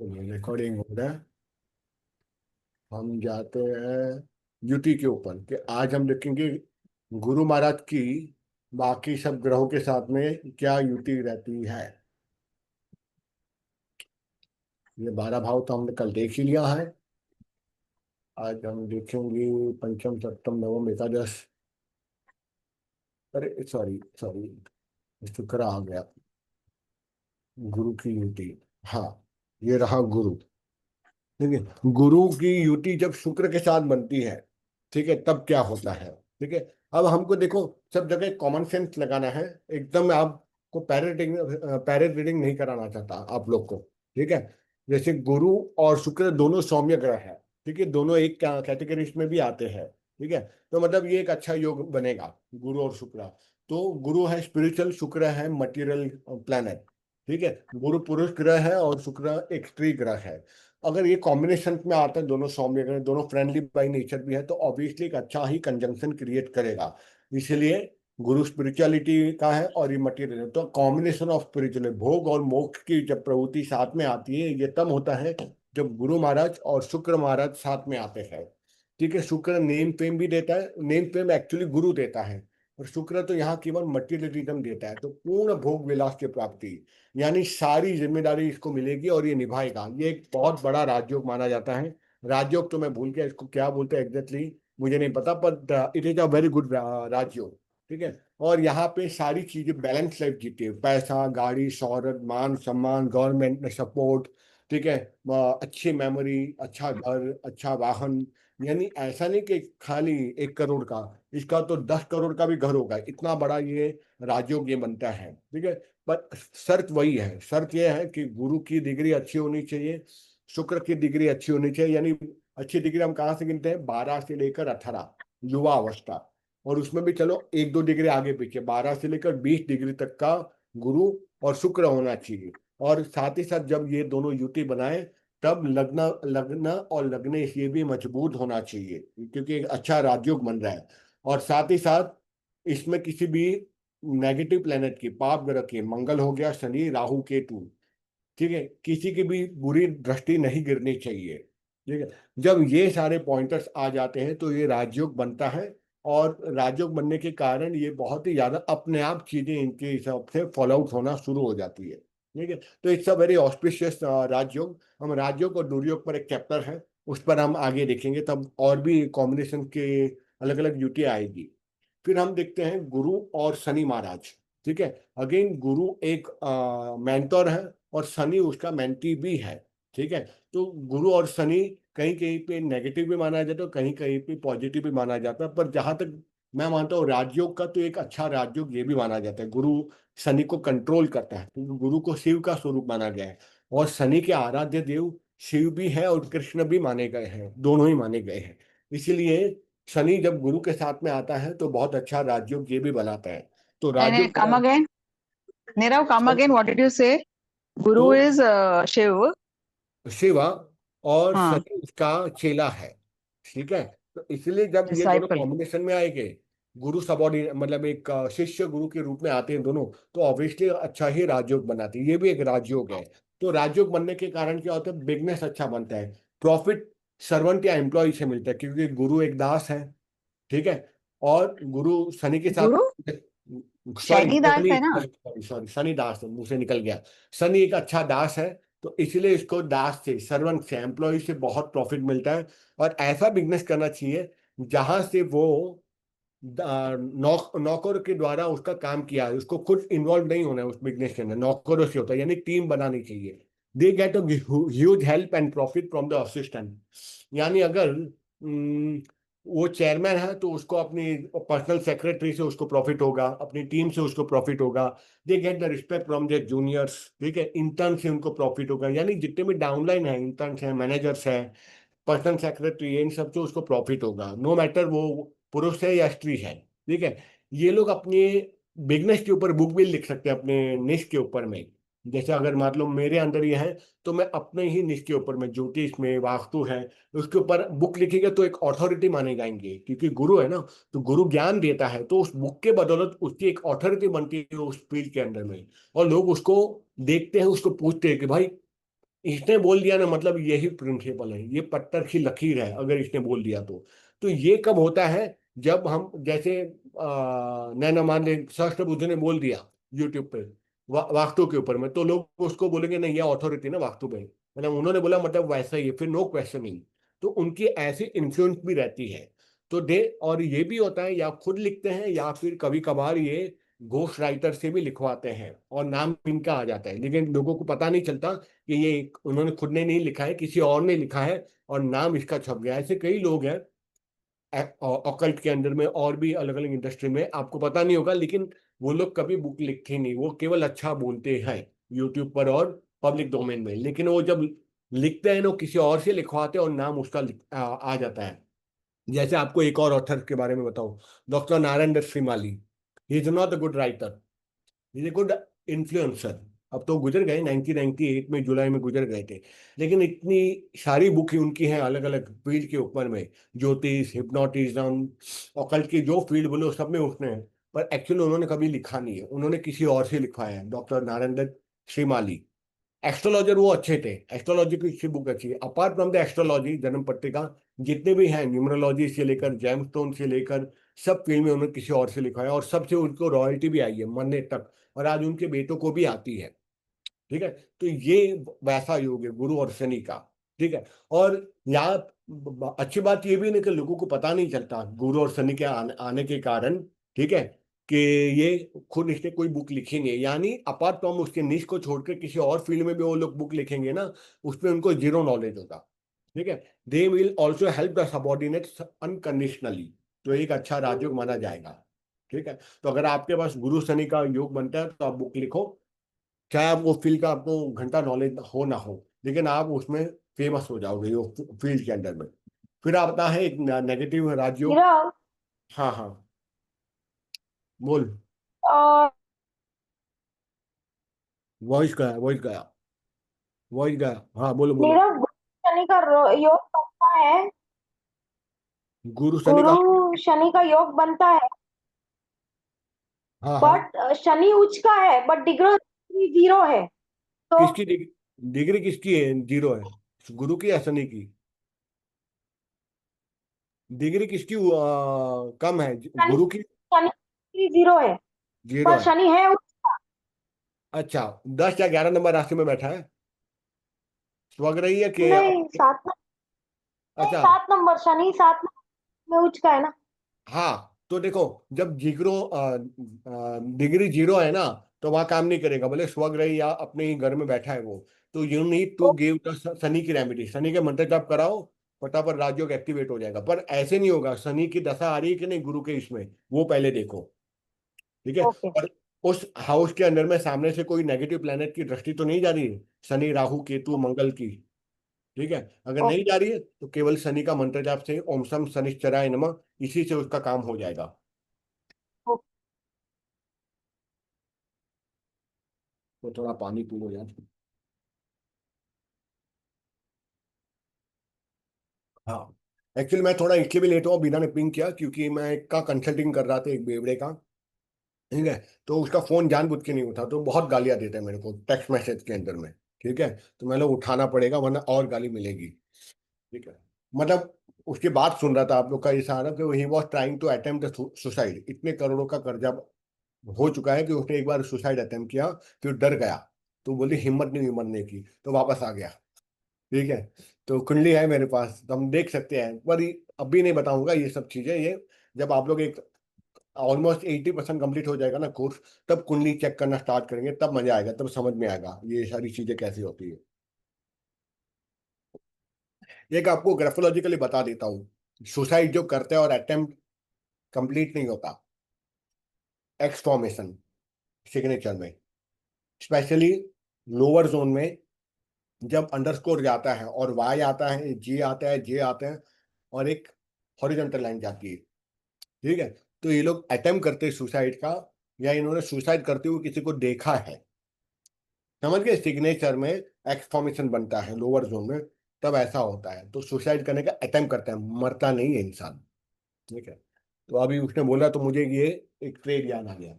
Recording हो रहा है। हम जाते हैं युति के ऊपर कि आज हम देखेंगे गुरु महाराज की बाकी सब ग्रहों के साथ में क्या युति रहती है। ये 12 भाव तो हमने कल देख ही लिया है। आज हम देखेंगे पंचम सप्तम नवम एकादश। अरे सॉरी सॉरी, शुक्र आ गया। गुरु की युति, हाँ, ये रहा गुरु। ठीक है, गुरु की युति जब शुक्र के साथ बनती है, ठीक है, तब क्या होता है। ठीक है, अब हमको देखो, सब जगह कॉमन सेंस लगाना है। एकदम आपको पैरेट रीडिंग नहीं कराना चाहता आप लोग को। ठीक है, जैसे गुरु और शुक्र दोनों सौम्य ग्रह है। ठीक है, दोनों एक कैटेगरी में भी आते हैं। ठीक है, तो मतलब ये एक अच्छा योग बनेगा गुरु और शुक्र। तो गुरु है स्पिरिचुअल, शुक्र है मटेरियल प्लैनेट। ठीक है, गुरु पुरुष ग्रह है और शुक्र एक स्त्री ग्रह है। अगर ये कॉम्बिनेशन में आता है, दोनों सौम्य ग्रह, दोनों फ्रेंडली बाई नेचर भी है, तो ऑब्वियसली एक अच्छा ही कंजंक्शन क्रिएट करेगा। इसलिए गुरु स्पिरिचुअलिटी का है और ये मटेरियल है, तो कॉम्बिनेशन ऑफ स्पिरिचुअल भोग और मोक्ष की जब प्रवृत्ति साथ में आती है, ये तब होता है जब गुरु महाराज और शुक्र महाराज साथ में आते हैं। ठीक है, शुक्र नेम फेम भी देता है, नेम फेम एक्चुअली गुरु देता है, और शुक्र तो यहाँ केवल मटेरियलिज्म देता है। तो पूर्ण भोग विलास की प्राप्ति, यानी सारी जिम्मेदारी इसको मिलेगी और ये निभाएगा। ये एक बहुत बड़ा राजयोग माना जाता है। राजयोग तो मैं भूल गया इसको क्या बोलते हैं एग्जैक्टली, मुझे नहीं पता, पर it is a very good राजयोग। ठीक है, और यहाँ पे सारी चीजें बैलेंस लाइफ जीती है, पैसा, गाड़ी, शोहरत, मान सम्मान, गवर्नमेंट सपोर्ट। ठीक है, अच्छी मेमोरी, अच्छा घर, अच्छा वाहन। यानी ऐसा नहीं कि खाली 1 करोड़ का, इसका तो 10 करोड़ का भी घर होगा, इतना बड़ा ये राजयोग ये बनता है। ठीक है, पर शर्त वही है, शर्त यह है कि गुरु की डिग्री अच्छी होनी चाहिए, शुक्र की डिग्री अच्छी होनी चाहिए। यानी अच्छी डिग्री हम कहाँ से गिनते हैं, 12 से लेकर 18, युवा अवस्था। और उसमें भी चलो 1-2 डिग्री आगे पीछे, 12 से लेकर 20 डिग्री तक का गुरु और शुक्र होना चाहिए। और साथ ही साथ जब ये दोनों युति बनाए, तब लग्न लग्न और लग्नेश ये भी मजबूत होना चाहिए, क्योंकि एक अच्छा राजयोग बन रहा है। और साथ ही साथ इसमें किसी भी नेगेटिव प्लेनेट की, पाप ग्रह की, मंगल हो गया, शनि, राहु, केतु, ठीक है, किसी की भी बुरी दृष्टि नहीं गिरनी चाहिए। ठीक है, जब ये सारे पॉइंटर्स आ जाते हैं तो ये राजयोग बनता है। और राजयोग बनने के कारण ये बहुत ही ज्यादा अपने आप चीजें इनके हिसाब से फॉलो आउट होना शुरू हो जाती है। ठीक है, तो इट्स अ वेरी ऑस्पिशियस राजयोग। हम राजयोग और दुर्योग पर एक चैप्टर है, उस पर हम आगे देखेंगे, तब और भी कॉम्बिनेशन के अलग अलग युति आएगी। फिर हम देखते हैं गुरु और शनि महाराज। ठीक है, अगेन गुरु एक मेंटोर है और शनि उसका मेंटी भी है। ठीक है, तो गुरु और शनि कहीं कहीं पे नेगेटिव भी माना जाता है, कहीं कहीं पे पॉजिटिव भी माना जाता है, पर जहां तक मैं मानता हूँ राजयोग का तो एक अच्छा राजयोग ये भी माना जाता है। गुरु शनि को कंट्रोल करता है, क्योंकि गुरु को शिव का स्वरूप माना गया है, और शनि के आराध्य देव शिव भी है और कृष्ण भी माने गए हैं, दोनों ही माने गए हैं। इसीलिए शनि जब गुरु के साथ में आता है तो बहुत अच्छा राजयोग ये भी बनाता है। तो And Rajyoga come again. Nirav, come again. What did you say? तो Guru is Shiv. शिवा और हाँ. शनि उसका चेला है। ठीक है, तो इसलिए जब ये दोनों Disciple. कॉम्बिनेशन में आएंगे, गुरु सबॉर्डिनेट मतलब एक शिष्य गुरु के रूप में आते हैं दोनों, तो ऑब्वियसली अच्छा ही राजयोग बनाते हैं। ये भी एक राजयोग है। तो राजयोग बनने के कारण क्या होता है, बिजनेस अच्छा बनता है, प्रॉफिट सर्वेंट या एम्प्लॉय से मिलता है, क्योंकि गुरु एक दास है। ठीक है, और गुरु शनि के साथ, Guru? सॉरी शनिदास शनि, है ना. सॉरी सॉरी शनि दास है, मुंह से निकल गया। शनि एक अच्छा दास है, तो इसलिए इसको दास से, सर्वेंट से, एम्प्लॉय से बहुत प्रॉफिट मिलता है। और ऐसा बिजनेस करना चाहिए जहां से वो नौकर के द्वारा उसका काम किया है, उसको खुद इन्वॉल्व नहीं होना है उस बिजनेस के अंदर, नौकरों से होता है, यानी टीम बनानी चाहिए। They get huge help and profit from the assistant. यानी अगर वो चेयरमैन है तो उसको अपनी पर्सनल सेक्रेटरी से उसको प्रॉफिट होगा, अपनी टीम से उसको प्रॉफिट होगा। They get the respect from their juniors. ठीक है, इंटर्न से उनको प्रॉफिट होगा, यानी जितने भी डाउनलाइन है, इंटर्न्स हैं, मैनेजर्स हैं, पर्सनल सेक्रेटरी, इन सब से उसको प्रॉफिट होगा, नो मैटर वो पुरुष है या स्त्री है। ठीक है, ये लोग अपने बिजनेस के ऊपर बुक भी लिख सकते हैं, अपने निश के ऊपर में। जैसे अगर मान लो मेरे अंदर ये है, तो मैं अपने ही निष्ठ के ऊपर में, ज्योतिष में वास्तु है, उसके ऊपर बुक लिखेंगे तो एक अथॉरिटी माने जाएंगे, क्योंकि गुरु है ना। तो गुरु ज्ञान देता है, तो उस बुक के बदौलत उसकी एक अथॉरिटी बनती है उस फील्ड के अंदर में। और लोग उसको देखते हैं, उसको पूछते हैं कि भाई इसने बोल दिया ना, मतलब यही प्रिंसिपल है, ये पत्थर की लकीर है, अगर इसने बोल दिया तो ये कब होता है? जब हम जैसे नैना मान ले सहस्त्र बुद्ध ने बोल दिया यूट्यूब पे वास्तु के ऊपर में, तो लोग उसको बोलेंगे नहीं, ये अथॉरिटी ना वास्तु पे, मतलब उन्होंने बोला मतलब वैसा ही है, फिर नो क्वेश्चनिंग। तो उनकी ऐसी इन्फ्लुएंस भी रहती है। तो दे और ये भी होता है, या खुद लिखते हैं या फिर कभी कभार ये घोस्ट राइटर से भी लिखवाते हैं और नाम इनका आ जाता है, लेकिन लोगों को पता नहीं चलता कि ये उन्होंने खुद ने नहीं लिखा है, किसी और ने लिखा है और नाम इसका छप गया है। ऐसे कई लोग हैं ऑकल्ट के अंदर में, और भी अलग अलग इंडस्ट्री में, आपको पता नहीं होगा, लेकिन वो लोग कभी बुक लिखते ही नहीं, वो केवल अच्छा बोलते हैं यूट्यूब पर और पब्लिक डोमेन में, लेकिन वो जब लिखते हैं ना किसी और से लिखवाते हैं और नाम उसका आ जाता है। जैसे आपको एक और ऑथर के बारे में बताऊं, doctor Narayan Dutt Shrimali. He is not a good writer, he is a good influencer. अब तो गुजर गए, 1998 में जुलाई में गुजर गए थे, लेकिन इतनी सारी बुक उनकी हैं अलग अलग फील्ड के ऊपर में, ज्योतिष, हिप्नोटिज्म, ऑकल्ट की जो फील्ड बोलो सब में उसने है। पर एक्चुअली उन्होंने कभी लिखा नहीं है, उन्होंने किसी और से लिखा है, डॉक्टर नारायण दत्त श्रीमाली। एस्ट्रोलॉजर वो अच्छे थे, एस्ट्रोलॉजी की अच्छी बुक अच्छी है। अपार्ट फ्रॉम द एस्ट्रोलॉजी जन्म पट्टिका, जितने भी हैं न्यूमरोलॉजी से लेकर जेमस्टोन से लेकर सब फील्ड में उन्होंने किसी और से लिखा है, और सबसे उनको रॉयल्टी भी आई है मरने तक, और आज उनके बेटों को भी आती है। ठीक है। तो ये वैसा योग है गुरु और शनि का। ठीक है। और यहाँ अच्छी बात ये भी नहीं कि लोगों को पता नहीं चलता गुरु और शनि के आने के कारण। ठीक है। कि ये खुद इसने कोई बुक लिखी नहीं है, यानी अपार्ट फ्रॉम उसके निश को छोड़कर किसी और फील्ड में भी वो लोग बुक लिखेंगे ना, उसमें उनको जीरो नॉलेज होगा। ठीक है। They will also help the subordinates unconditionally, तो एक अच्छा राजयोग माना जाएगा। ठीक है। तो अगर आपके पास गुरु शनि का योग बनता है तो आप बुक लिखो, चाहे आप वो फील्ड का आपको घंटा नॉलेज हो ना हो, लेकिन आप उसमें फेमस हो जाओगे वो फील्ड के अंदर में। फिर आता है एक नेगेटिव राजयोग। मेरा हाँ हाँ, बोल। अ, वॉइस गया, वॉइस गया, वॉइस गया। हाँ बोलो बोलो। मेरा गुरु शनि का योग बनता है। गुरु शनि का। गुरु शनि का योग बनता है, हाँ हाँ। बट शनि उच्च का है, बट डिग्री जीरो है। तो किसकी डिग्री किसकी है, जीरो है? गुरु की या शनि की? डिग्री किसकी कम है, शनि गुरु की? शनि डिग्री जीरो है, जीरो पर है। शनि है अच्छा, 10 या 11 नंबर राशि में बैठा है, स्वग्रही है कि नहीं, नहीं, अच्छा। 7 नंबर, शनि 7 नंबर में उच्च का है ना। हाँ तो देखो, जब डिग्री जीरो है ना, तो वहां काम नहीं करेगा, भले स्वग्रही या अपने ही घर में बैठा है वो। तो यू नीड टू ओ- गिव द शनि की रेमेडी, शनि के मंत्र जाप कराओ, फटाफट राजयोग एक्टिवेट हो जाएगा। पर ऐसे नहीं होगा, शनि की दशा आ रही है कि नहीं गुरु के इसमें, वो पहले देखो। ठीक है। ओके, और उस हाउस के अंदर में सामने से कोई नेगेटिव प्लेनेट की दृष्टि तो नहीं जा रही है, शनि राहु केतु मंगल की? ठीक है। अगर नहीं ओके, जा रही है तो केवल शनि का मंत्र जाप से ओम सम शनिश्चराय नमः, इसी से उसका काम हो जाएगा। ओके। तो थोड़ा पानी पी लो यार। हाँ, एक्चुअली मैं थोड़ा इसलिए भी लेट हुआ बिना ने पिंग किया, क्योंकि मैं एक का कंसल्टिंग कर रहा था, एक बेवड़े का। ठीक है। तो उसका फोन जानबूझ के नहीं उठा, तो बहुत गालियां देते हैं मेरे को टेक्स्ट मैसेज के अंदर में। ठीक है। तो मैं लोग उठाना पड़ेगा वरना और गाली मिलेगी। ठीक है। मतलब उसकी बात सुन रहा था आप लोग का इशारा कि he was trying to attempt suicide, इतने करोड़ों का कर्जा हो चुका है कि उसने एक बार सुसाइड अटेम्प्ट किया, फिर डर गया, तो बोली हिम्मत नहीं हुई मरने की, तो वापस आ गया। ठीक है। तो कुंडली है मेरे पास, तो हम देख सकते हैं, पर अभी नहीं बताऊंगा ये सब चीजें, ये जब आप लोग एक ऑलमोस्ट 80% कंप्लीट हो जाएगा ना कोर्स, तब कुंडली चेक करना स्टार्ट करेंगे, तब मजा आएगा, तब समझ में आएगा ये सारी चीजें कैसी होती है। एक आपको ग्राफोलॉजिकली बता देता हूँ, सुसाइड जो करते हैं और अटेम्प्ट कंप्लीट नहीं होता, एक्स फॉर्मेशन सिग्नेचर में, स्पेशली लोअर जोन में, जब अंडरस्कोर जाता है और वाई आता है, जी आता है, जे आते हैं, और एक हॉरिजॉन्टल लाइन जाती है। ठीक है। तो ये लोग अटेम्प्ट करते हैं सुसाइड का, या इन्होंने सुसाइड करते हुए किसी को देखा है, समझ गए, सिग्नेचर में एक्स फॉर्मेशन बनता है लोअर जोन में, तब ऐसा होता है। तो सुसाइड करने का अटेम्प्ट करता है, मरता नहीं है इंसान। ठीक है, तो अभी उसने बोला तो मुझे ये एक ट्रेड याद आ गया।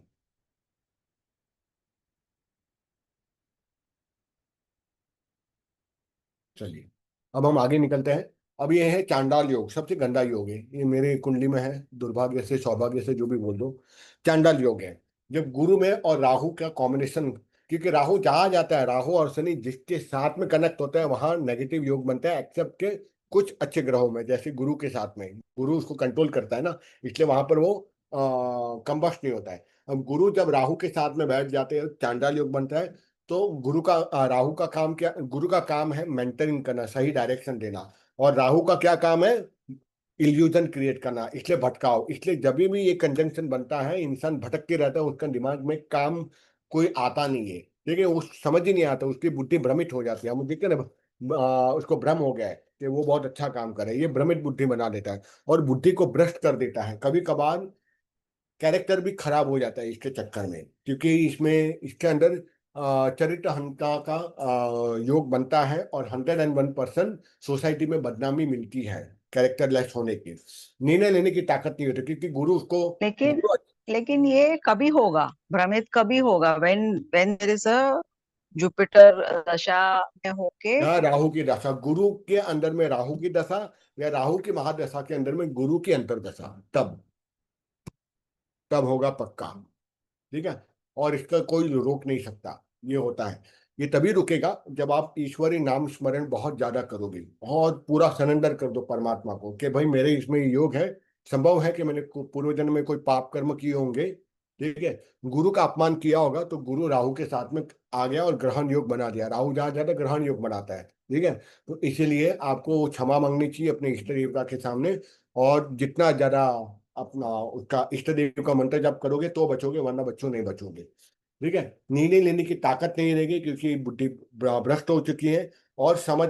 चलिए, अब हम आगे निकलते हैं। अब ये है चांडाल योग, सबसे गंदा योग है ये, मेरे कुंडली में है, दुर्भाग्य से सौभाग्य से जो भी बोल दो। चांडाल योग है जब गुरु में और राहु का कॉम्बिनेशन, क्योंकि राहु जहां जाता है, राहु और शनि जिसके साथ में कनेक्ट होता है वहां नेगेटिव योग बनता है, एक्सेप्ट के कुछ अच्छे ग्रहों में, जैसे गुरु के साथ में, गुरु उसको कंट्रोल करता है ना, इसलिए वहां पर वो कंबस्ट नहीं होता है। अब गुरु जब राहु के साथ में बैठ जाते हैं चांडाल योग बनता है। तो गुरु का राहु का काम क्या, गुरु का काम है मेंटरिंग करना, सही डायरेक्शन देना। और राहु का क्या काम है, इल्यूजन क्रिएट करना, इसलिए भटकाव। इसलिए जब भी ये कंजंक्शन बनता है इंसान भटक के रहता है, उसका दिमाग में काम कोई आता नहीं है। ठीक है, वो समझ ही नहीं आता, उसकी बुद्धि भ्रमित हो जाती है। हम देखते हैं ना, उसको भ्रम हो गया है कि वो बहुत अच्छा काम करे, ये भ्रमित बुद्धि बना देता है और बुद्धि को भ्रष्ट कर देता है। कभी कभार कैरेक्टर भी खराब हो जाता है इसके चक्कर में, क्योंकि इसमें इसके अंदर चरित्र हंता का योग बनता है, और 101% सोसाइटी में बदनामी मिलती है कैरेक्टर लेस होने की। निर्णय लेने की ताकत नहीं होती, क्योंकि गुरु उसको लेकिन गुरु, लेकिन ये कभी होगा, भ्रमित कभी होगा, when there is a Jupiter दशा में होके। या राहु की दशा, गुरु के अंदर में राहु की दशा, या राहु की महादशा के अंदर में गुरु की अंतर्दशा, तब तब होगा पक्का। ठीक है, और इसका कोई रोक नहीं सकता, ये होता है। ये तभी रुकेगा जब आप ईश्वरी नाम स्मरण बहुत ज्यादा करोगे, बहुत पूरा सरेंडर कर दो परमात्मा को कि भाई मेरे इसमें योग है, संभव है कि मैंने पूर्व जन्म में कोई पाप कर्म किए होंगे। ठीक है, गुरु का अपमान किया होगा तो गुरु राहु के साथ में आ गया और ग्रहण योग बना दिया, राहु जहां जाता है ग्रहण योग बनाता है। ठीक है, तो इसीलिए आपको क्षमा मांगनी चाहिए अपने इष्ट देवता के सामने, और जितना ज्यादा अपना उसका इष्ट देव का मंत्र जप करोगे तो बचोगे, वरना बच्चों नहीं बचोगे। ठीक है, निर्णय लेने की ताकत नहीं रहेगी, क्योंकि बुद्धि भ्रष्ट हो चुकी है। और समझ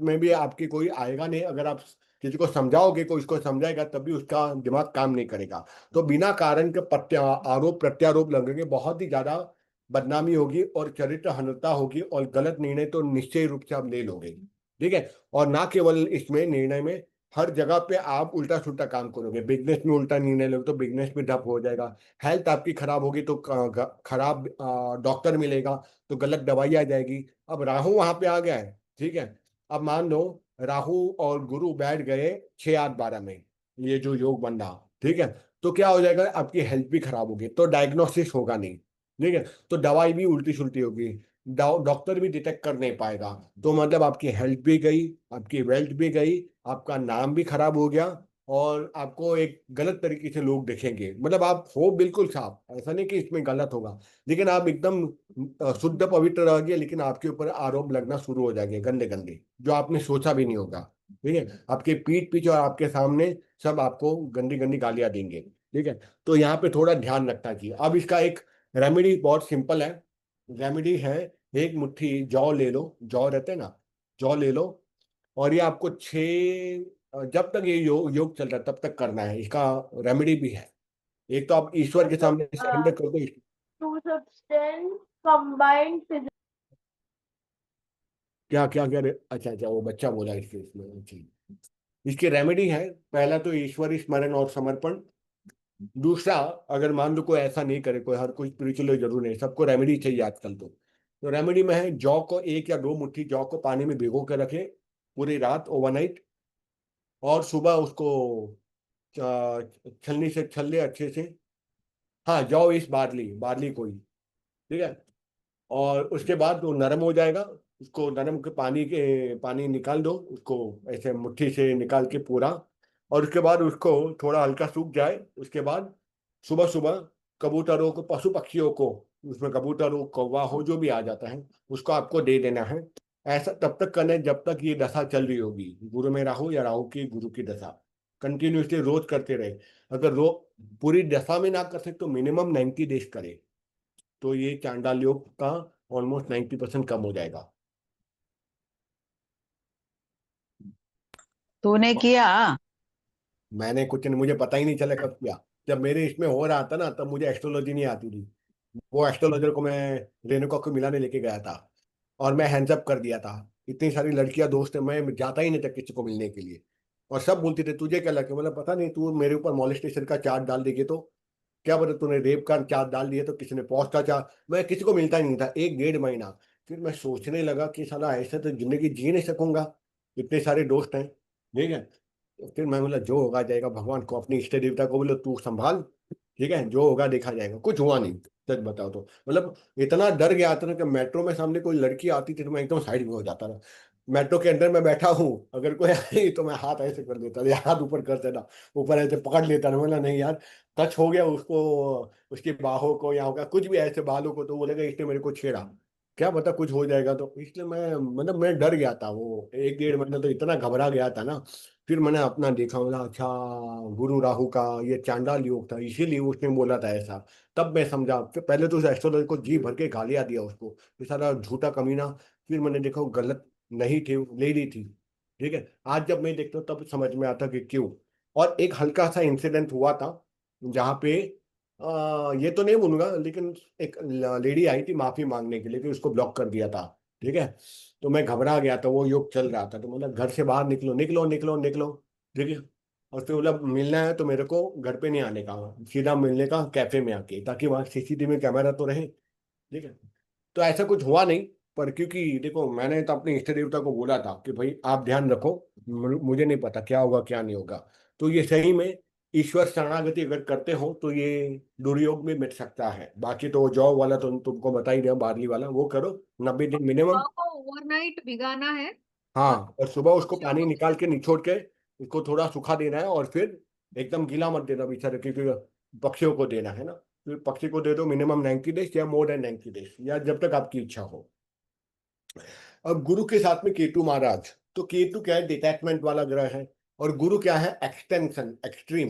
में भी आपकी कोई आएगा नहीं, अगर आप किसी को समझाओगे, कोई इसको समझाएगा तब भी उसका दिमाग काम नहीं करेगा। तो बिना कारण के आरोप प्रत्यारोप लगेंगे, बहुत ही ज्यादा बदनामी होगी और चरित्र हनता होगी, और गलत निर्णय तो निश्चय रूप से आप ले लोगे। ठीक है, और ना केवल इसमें निर्णय में, हर जगह पे आप उल्टा सुल्टा काम करोगे, बिजनेस में उल्टा निर्णय लोगे तो बिजनेस भी ठप हो जाएगा। हेल्थ आपकी खराब होगी तो खराब डॉक्टर मिलेगा, तो गलत दवाई आ जाएगी। अब राहु वहां पे आ गया है। ठीक है, अब मान लो राहु और गुरु बैठ गए 6 8 12 में, ये जो योग बन रहा। ठीक है, तो क्या हो जाएगा, आपकी हेल्थ भी खराब होगी, तो डायग्नोसिस होगा नहीं। ठीक है, तो दवाई भी उल्टी सुल्टी होगी, डॉक्टर भी डिटेक्ट कर नहीं पाएगा। तो मतलब आपकी हेल्थ भी गई, आपकी वेल्थ भी गई, आपका नाम भी खराब हो गया, और आपको एक गलत तरीके से लोग देखेंगे। मतलब आप हो बिल्कुल साफ, ऐसा नहीं कि इसमें गलत होगा, लेकिन आप एकदम शुद्ध पवित्र रहोगे, लेकिन आपके ऊपर आरोप लगना शुरू हो जाएंगे गंदे गंदे, जो आपने सोचा भी नहीं होगा। ठीक है, आपके पीठ पीछे और आपके सामने सब आपको गंदी गंदी गालियां देंगे। ठीक है, तो यहाँ पे थोड़ा ध्यान रखना चाहिए। अब इसका एक रेमेडी बहुत सिंपल है। रेमेडी है, एक मुट्ठी जौ ले लो, जौ रहते हैं ना, जौ ले लो, और ये आपको जब तक ये योग चल रहा है तब तक करना है। इसका रेमेडी भी है, एक तो आप ईश्वर के सामने सरेंडर कर दो। Two substance combined physical. क्या क्या क्या अच्छा अच्छा, वो बच्चा बोला इसके इसमें, अच्छा। इसकी रेमेडी है, पहला तो ईश्वरी स्मरण और समर्पण। दूसरा, अगर मान लो कोई ऐसा नहीं करे, कोई हर कोई स्पिरिचुअल जरूर नहीं, सबको रेमेडी चाहिए आजकल तो रेमेडी में है, जौ को 1 या 2 मुट्ठी जौ को पानी में भिगो के रखे पूरी रात, ओवरनाइट, और सुबह उसको छलनी से छल ले अच्छे से। हाँ, जौ इस बार्ली, बार्ली कोई। ठीक है, और उसके बाद वो नरम हो जाएगा, उसको नरम के पानी निकाल दो, उसको ऐसे मुट्ठी से निकाल के पूरा। और उसके बाद उसको थोड़ा हल्का सूख जाए, उसके बाद सुबह सुबह कबूतरों को, पशु पक्षियों को, उसमें कबूतर हो कौवा हो जो भी आ जाता है, उसको आपको दे देना है। ऐसा तब तक करना है जब तक ये दशा चल रही होगी, गुरु में राहु या राहु की गुरु की दशा, कंटिन्यूसली रोज करते रहे। अगर पूरी दशा में ना कर सके तो मिनिमम 90 डेज करे, तो ये चांडाल योग का ऑलमोस्ट 90% कम हो जाएगा। तूने किया? मैंने कुछ नहीं, मुझे पता ही नहीं चला कब किया। जब मेरे इसमें हो रहा था ना, तब मुझे एस्ट्रोलॉजी नहीं आती थी, वो एस्ट्रोलॉजर को मैं रेणुका को मिलाने लेके गया था और मैं हैंड्स अप कर दिया था। इतनी सारी लड़कियां दोस्त है, मैं जाता ही नहीं था किसी को मिलने के लिए। और सब बोलती थी तुझे क्या लगे, मतलब पता नहीं, तू मेरे ऊपर मॉलेस्टेशन का चार्ज डाल देगी तो क्या पता, तूने रेप का चार्ज डाल दिया तो किसी ने पॉस्ट का चार्ज। मैं किसी को मिलता ही नहीं था 1 डेढ़ महीना। फिर मैं सोचने लगा कि साला ऐसे तो जिंदगी जी नहीं सकूंगा, इतने सारे दोस्त हैं, ठीक है। तो फिर मैं बोला जो होगा जाएगा, भगवान को अपनी इष्ट देवता को बोलो तू संभाल, ठीक है, जो होगा देखा जाएगा। कुछ हुआ नहीं, सच बताओ तो। मतलब इतना डर गया था ना कि मेट्रो में सामने कोई लड़की आती थी तो मैं एकदम साइड में हो जाता था। मेट्रो के अंदर मैं बैठा हूँ, अगर कोई आई तो मैं हाथ ऐसे कर देता था, या हाथ ऊपर कर देता, ऊपर ऐसे पकड़ लेता था। बोला नहीं यार, टच हो गया उसको, उसकी बाहों को या होगा कुछ भी ऐसे बालों को, तो बोलेगा इसने मेरे को छेड़ा, क्या पता कुछ हो जाएगा। तो इसलिए मैं, मतलब मैं डर गया था, वो 1 डेढ़ महीना तो इतना घबरा गया था ना। फिर मैंने अपना देखा, बोला अच्छा, गुरु राहु का ये चांडाल योग था, इसीलिए उसने बोला था ऐसा। तब मैं समझा। फिर पहले तो उस एस्ट्रोलॉजर को जी भर के गालियां दिया उसको, ये सारा झूठा कमीना। फिर मैंने देखा वो गलत नहीं थे, वो ले ली थी, ठीक है। आज जब मैं देखता हूँ तब समझ में आता कि क्यों। और एक हल्का सा इंसिडेंट हुआ था जहाँ पे ये तो नहीं बोलूंगा, लेकिन एक लेडी आई थी माफी मांगने के लिए कि उसको ब्लॉक कर दिया था, ठीक है। तो मैं घबरा गया था, वो योग चल रहा था, तो मतलब घर से बाहर निकलो निकलो निकलो निकलो, ठीक है। और फिर मतलब मिलना है तो मेरे को घर पे नहीं आने का, सीधा मिलने का कैफे में आके, ताकि वहाँ सीसीटीवी कैमरा तो रहे, ठीक है। तो ऐसा कुछ हुआ नहीं। पर क्योंकि देखो मैंने तो अपने इष्ट देवता को बोला था कि भाई आप ध्यान रखो, मुझे नहीं पता क्या होगा क्या नहीं होगा। तो ये सही में ईश्वर शरणागति अगर करते हो तो ये दुर्योग में मिट सकता है। बाकी तो जॉब वाला तो तुमको बता ही दिया, बारहवीं वाला वो करो, 90 दिन मिनिमम। को ओवरनाइट भिगाना है। और हाँ, और सुबह उसको पक्षियों पानी को निकाल के निचोड़ के उसको थोड़ा सूखा देना है, और फिर एकदम गीला मत देना बेचारे, क्योंकि पक्षियों को देना है ना। फिर पक्षी को दे दो मिनिमम 90 डेज या मोर देन 90 डेज, या जब तक आपकी इच्छा हो। अब गुरु के साथ में केतु महाराज, तो केतु क्या है, डिटैचमेंट वाला ग्रह है। और गुरु क्या है, एक्सटेंशन, एक्सट्रीम,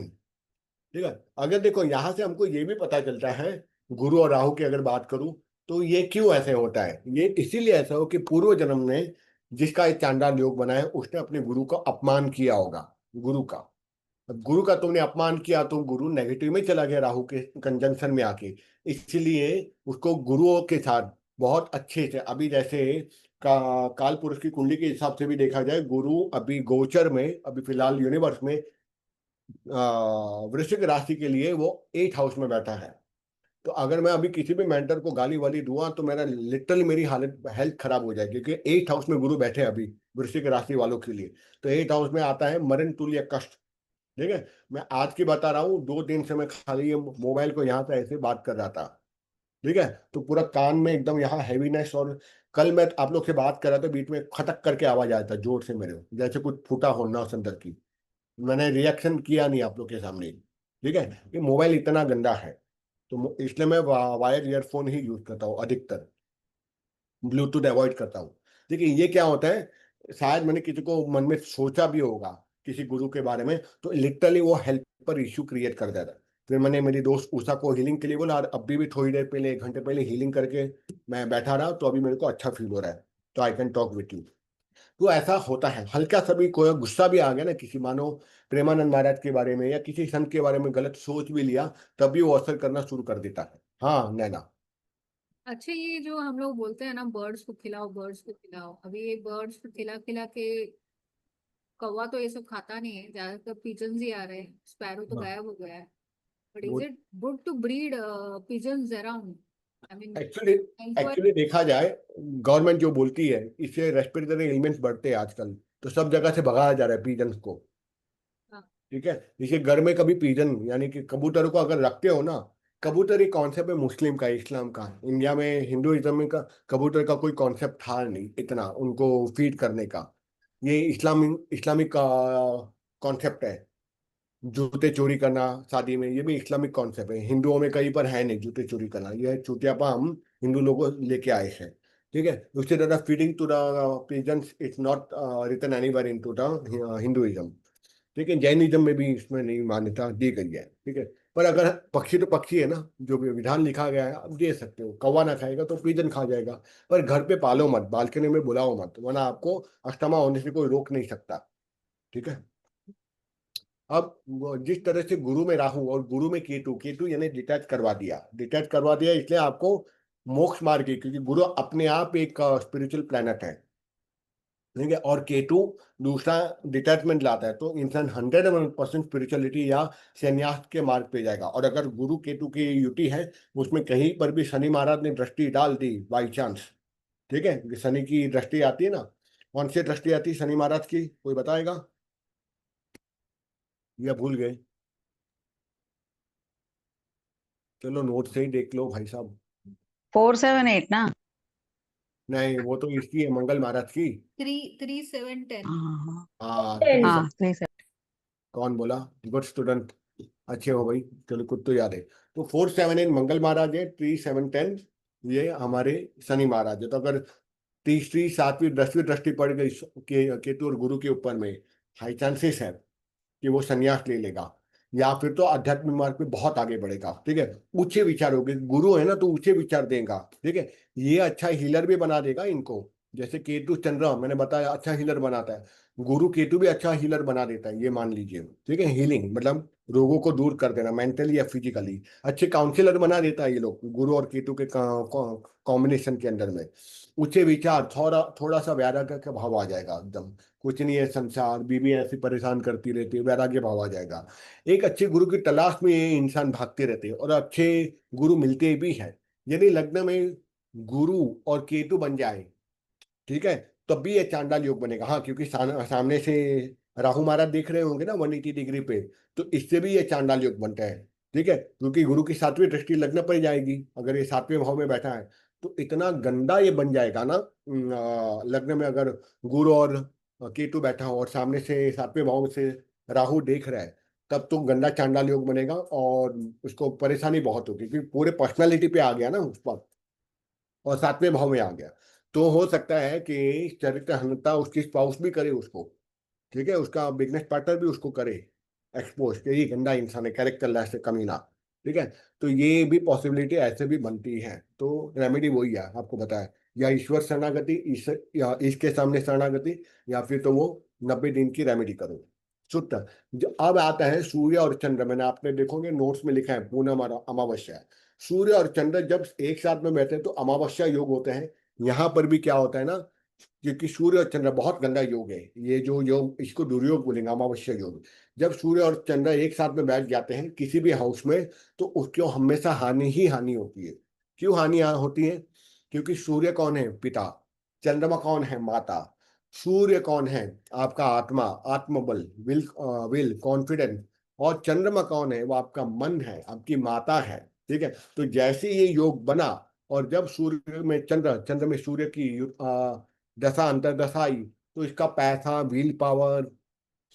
ठीक है। अगर देखो यहाँ से हमको ये भी पता चलता है, गुरु और राहु की अगर बात करूं, तो ये क्यों ऐसे होता है, ये इसीलिए ऐसा हो कि पूर्व जन्म में जिसका एक चांडाल योग बना है उसने अपने गुरु का अपमान किया होगा, गुरु का। अब गुरु का तुमने अपमान किया तो गुरु नेगेटिव में चला गया राहु के कंजंक्शन में आके। इसलिए उसको गुरुओं के साथ बहुत अच्छे से, अभी जैसे काल पुरुष की कुंडली के हिसाब से भी देखा जाए, गुरु अभी गोचर में, अभी फिलहाल यूनिवर्स में वृश्चिक राशि के लिए वो 8 हाउस में बैठा है। तो अगर मैं अभी किसी भी मेंटर को गाली वाली दूंगा तो मेरा लिटरली मेरी हालत, हेल्थ खराब हो जाएगी, क्योंकि 8 हाउस में गुरु बैठे हैं अभी वृश्चिक राशि वालों के लिए। तो 8 हाउस में आता है मरण तुल्य कष्ट, ठीक है। मैं आज की बता रहा हूँ, 2 दिन से मैं खाली ये मोबाइल को यहाँ से ऐसे बात कर रहा था, ठीक है। तो पूरा कान में एकदम यहाँ हैवीनेस, और कल मैं आप लोग से बात कर रहा था, बीच में खटक करके आवाज आया था जोर से मेरे, जैसे कुछ फूटा हो नस अंदर की। मैंने रिएक्शन किया नहीं आप लोग के सामने, ठीक है। ये मोबाइल इतना गंदा है, तो इसलिए मैं वायर ईयरफोन ही यूज करता हूँ अधिकतर, ब्लूटूथ अवॉइड करता हूँ। देखिए ये क्या होता है, शायद मैंने किसी को मन में सोचा भी होगा किसी गुरु के बारे में, तो लिटरली वो हेल्थ पर इश्यू क्रिएट कर देता है। फिर मैंने मेरी दोस्त उषा को हीलिंग के लिए बोला, और अभी भी थोड़ी देर पहले 1 घंटे पहले हीलिंग करके मैं बैठा रहा, तो अभी मेरे को अच्छा फील हो रहा है, तो I can talk with you. तो ऐसा होता है, हल्का सा भी कोई गुस्सा भी आ गया ना किसी, मानो प्रेमानंद महाराज के बारे में या किसी संत के बारे में गलत सोच भी लिया, तभी वो असर करना शुरू कर देता है। हाँ नैना। अच्छा, ये जो हम लोग बोलते हैं ना, बर्ड्स को खिलाओ बर्ड्स को खिलाओ, अभी ये बर्ड्स को खिला खिला के कौवा तो ये सब खाता नहीं है, ज्यादातर पिजन्स ही आ रहे हैं, स्पैरो तो हाँ, गायब हो गया है। बट इज वो it good to breed pigeons around? I mean, actually, actually देखा जाए, गवर्नमेंट जो बोलती है इससे रेस्पिरेटरी एलिमेंट्स बढ़ते हैं आजकल, तो सब जगह से भगाया जा रहा है पीजन्स को, ठीक है। इसे घर में कभी पीजन यानी कि कबूतरों को अगर रखते हो ना, कबूतर एक कॉन्सेप्ट है मुस्लिम का, इस्लाम का। इंडिया में हिंदुइज्म में का कबूतर का कोई कॉन्सेप्ट था नहीं इतना उनको फीड करने का। ये इस्लामिक कॉन्सेप्ट है। जूते चोरी करना शादी में, ये भी इस्लामिक कॉन्सेप्ट है, हिंदुओं में कहीं पर है नहीं जूते चोरी करना, ये चूतियापा हम हिंदू लोगों लेके आए हैं, ठीक है। उससे ज्यादा feeding to the pigeons it's not written anywhere in to the Hinduism, ठीक है। जैनिज्म में भी इसमें नहीं मान्यता दी गई है, ठीक है। पर अगर पक्षी तो पक्षी है ना, जो भी विधान लिखा गया है आप दे सकते हो, कौवा ना खाएगा तो पिजन खा जाएगा। पर घर पे पालो मत, बालकनी में बुलाओ मत, वरना आपको अस्थमा होने से कोई रोक नहीं सकता, ठीक है। अब जिस तरह से गुरु में राहु और गुरु में केतु, केतु यानी डिटैच करवा दिया, डिटैच करवा दिया इसलिए आपको मोक्ष मार्ग है, क्योंकि गुरु अपने आप एक स्पिरिचुअल प्लैनेट है, ठीक है, और केतु दूसरा डिटैचमेंट लाता है, तो इंसान 100% स्पिरिचुअलिटी या संन्यास के मार्ग पे जाएगा। और अगर गुरु केतु की युति है, उसमें कहीं पर भी शनि महाराज ने दृष्टि डाल दी बाई चांस, ठीक है, कि शनि की दृष्टि आती है ना, कौन सी दृष्टि आती है शनि महाराज की, कोई बताएगा या भूल गए? चलो नोट से ही देख लो भाई साहब। 478 ना? नहीं, वो तो इसकी है, मंगल महाराज की। 3 3 7 10। हाँ हाँ, Ten. हाँ, please. कौन बोला? गुड स्टूडेंट, अच्छे हो भाई, चलो कुछ तो याद है। तो 478 मंगल महाराज है, 3710 ये हमारे शनि महाराज है। तो अगर तीसरी सातवीं दसवीं दृष्टि पड़ गई केतु और गुरु के ऊपर में, हाई चांसेस है कि वो संन्यास ले लेगा, या फिर तो आध्यात्मिक मार्ग में बहुत आगे बढ़ेगा, ठीक है। ऊंचे विचार होंगे, गुरु है ना तो ऊंचे विचार देगा, ठीक है। ये अच्छा हीलर भी बना देगा इनको, जैसे केतु चंद्र मैंने बताया अच्छा हीलर बनाता है, गुरु केतु भी अच्छा हीलर बना देता है, ये मान लीजिए, ठीक है। हीलिंग मतलब रोगों को दूर कर देना, मेंटली या फिजिकली अच्छे काउंसलर बना देता है ये लोग, गुरु और केतु के कॉम्बिनेशन के अंदर में। ऊंचे विचार, थोड़ा थोड़ा सा वैराग्य का भाव आ जाएगा एकदम, कुछ नहीं है संसार, बीवी ऐसी परेशान करती रहती है, वैराग्य भाव आ जाएगा। एक अच्छे गुरु की तलाश में ये इंसान भागते रहते हैं, और अच्छे गुरु मिलते भी हैं। यदि लग्न में गुरु और केतु बन जाए, ठीक है, तब भी ये चांडाल योग बनेगा। हाँ, क्योंकि सामने से राहु महाराज देख रहे होंगे ना 180 डिग्री पे, तो इससे भी ये चांडाल योग बनता है, ठीक है, क्योंकि गुरु की सातवीं दृष्टि लग्न पर जाएगी, अगर ये सातवें भाव में बैठा है तो इतना गंदा ये बन जाएगा ना। लग्न में अगर गुरु और केतु बैठा हो और सामने से सातवें भाव से राहु देख रहा है, तब तो गंदा चांडाल योग बनेगा, और उसको परेशानी बहुत होगी, क्योंकि पूरे पर्सनालिटी पे आ गया ना उस पर, और सातवें भाव में आ गया। तो हो सकता है कि चरित्रहीनता उसकी स्पाउस भी करे उसको, ठीक है, उसका बिजनेस पार्टनर भी उसको करे एक्सपोज कि ये गंदा इंसान है, कैरेक्टर लेस है, कमीना, ठीक है। तो ये भी पॉसिबिलिटी ऐसे भी बनती है। तो रेमेडी वही है, आपको बताया, या ईश्वर शरणागति, या इसके सामने शरणागति, या फिर तो वो 90 दिन की रेमेडी करो शुद्ध। जो अब आता है सूर्य और चंद्र, मैंने आपने देखोगे नोट्स में लिखा है पूनम और अमावस्या। सूर्य और चंद्र जब एक साथ में बैठे हैं तो अमावस्या योग होते हैं। यहाँ पर भी क्या होता है ना, क्योंकि सूर्य और चंद्र बहुत गंदा योग है, ये जो योग इसको दुर्योग बोलेंगे, अमावस्या योग। जब सूर्य और चंद्र एक साथ में बैठ जाते हैं किसी भी हाउस में, तो उसको हमेशा हानि ही हानि होती है। क्यों हानि होती है? क्योंकि सूर्य कौन है? पिता। चंद्रमा कौन है? माता। सूर्य कौन है? आपका आत्मा, आत्मबल, विल कॉन्फिडेंस। और चंद्रमा कौन है? वो आपका मन है, आपकी माता है, ठीक है। तो जैसे ये योग बना, और जब सूर्य में चंद्र, चंद्र में सूर्य की दशा अंतर्दशा आई, तो इसका पैसा, व्हील पावर,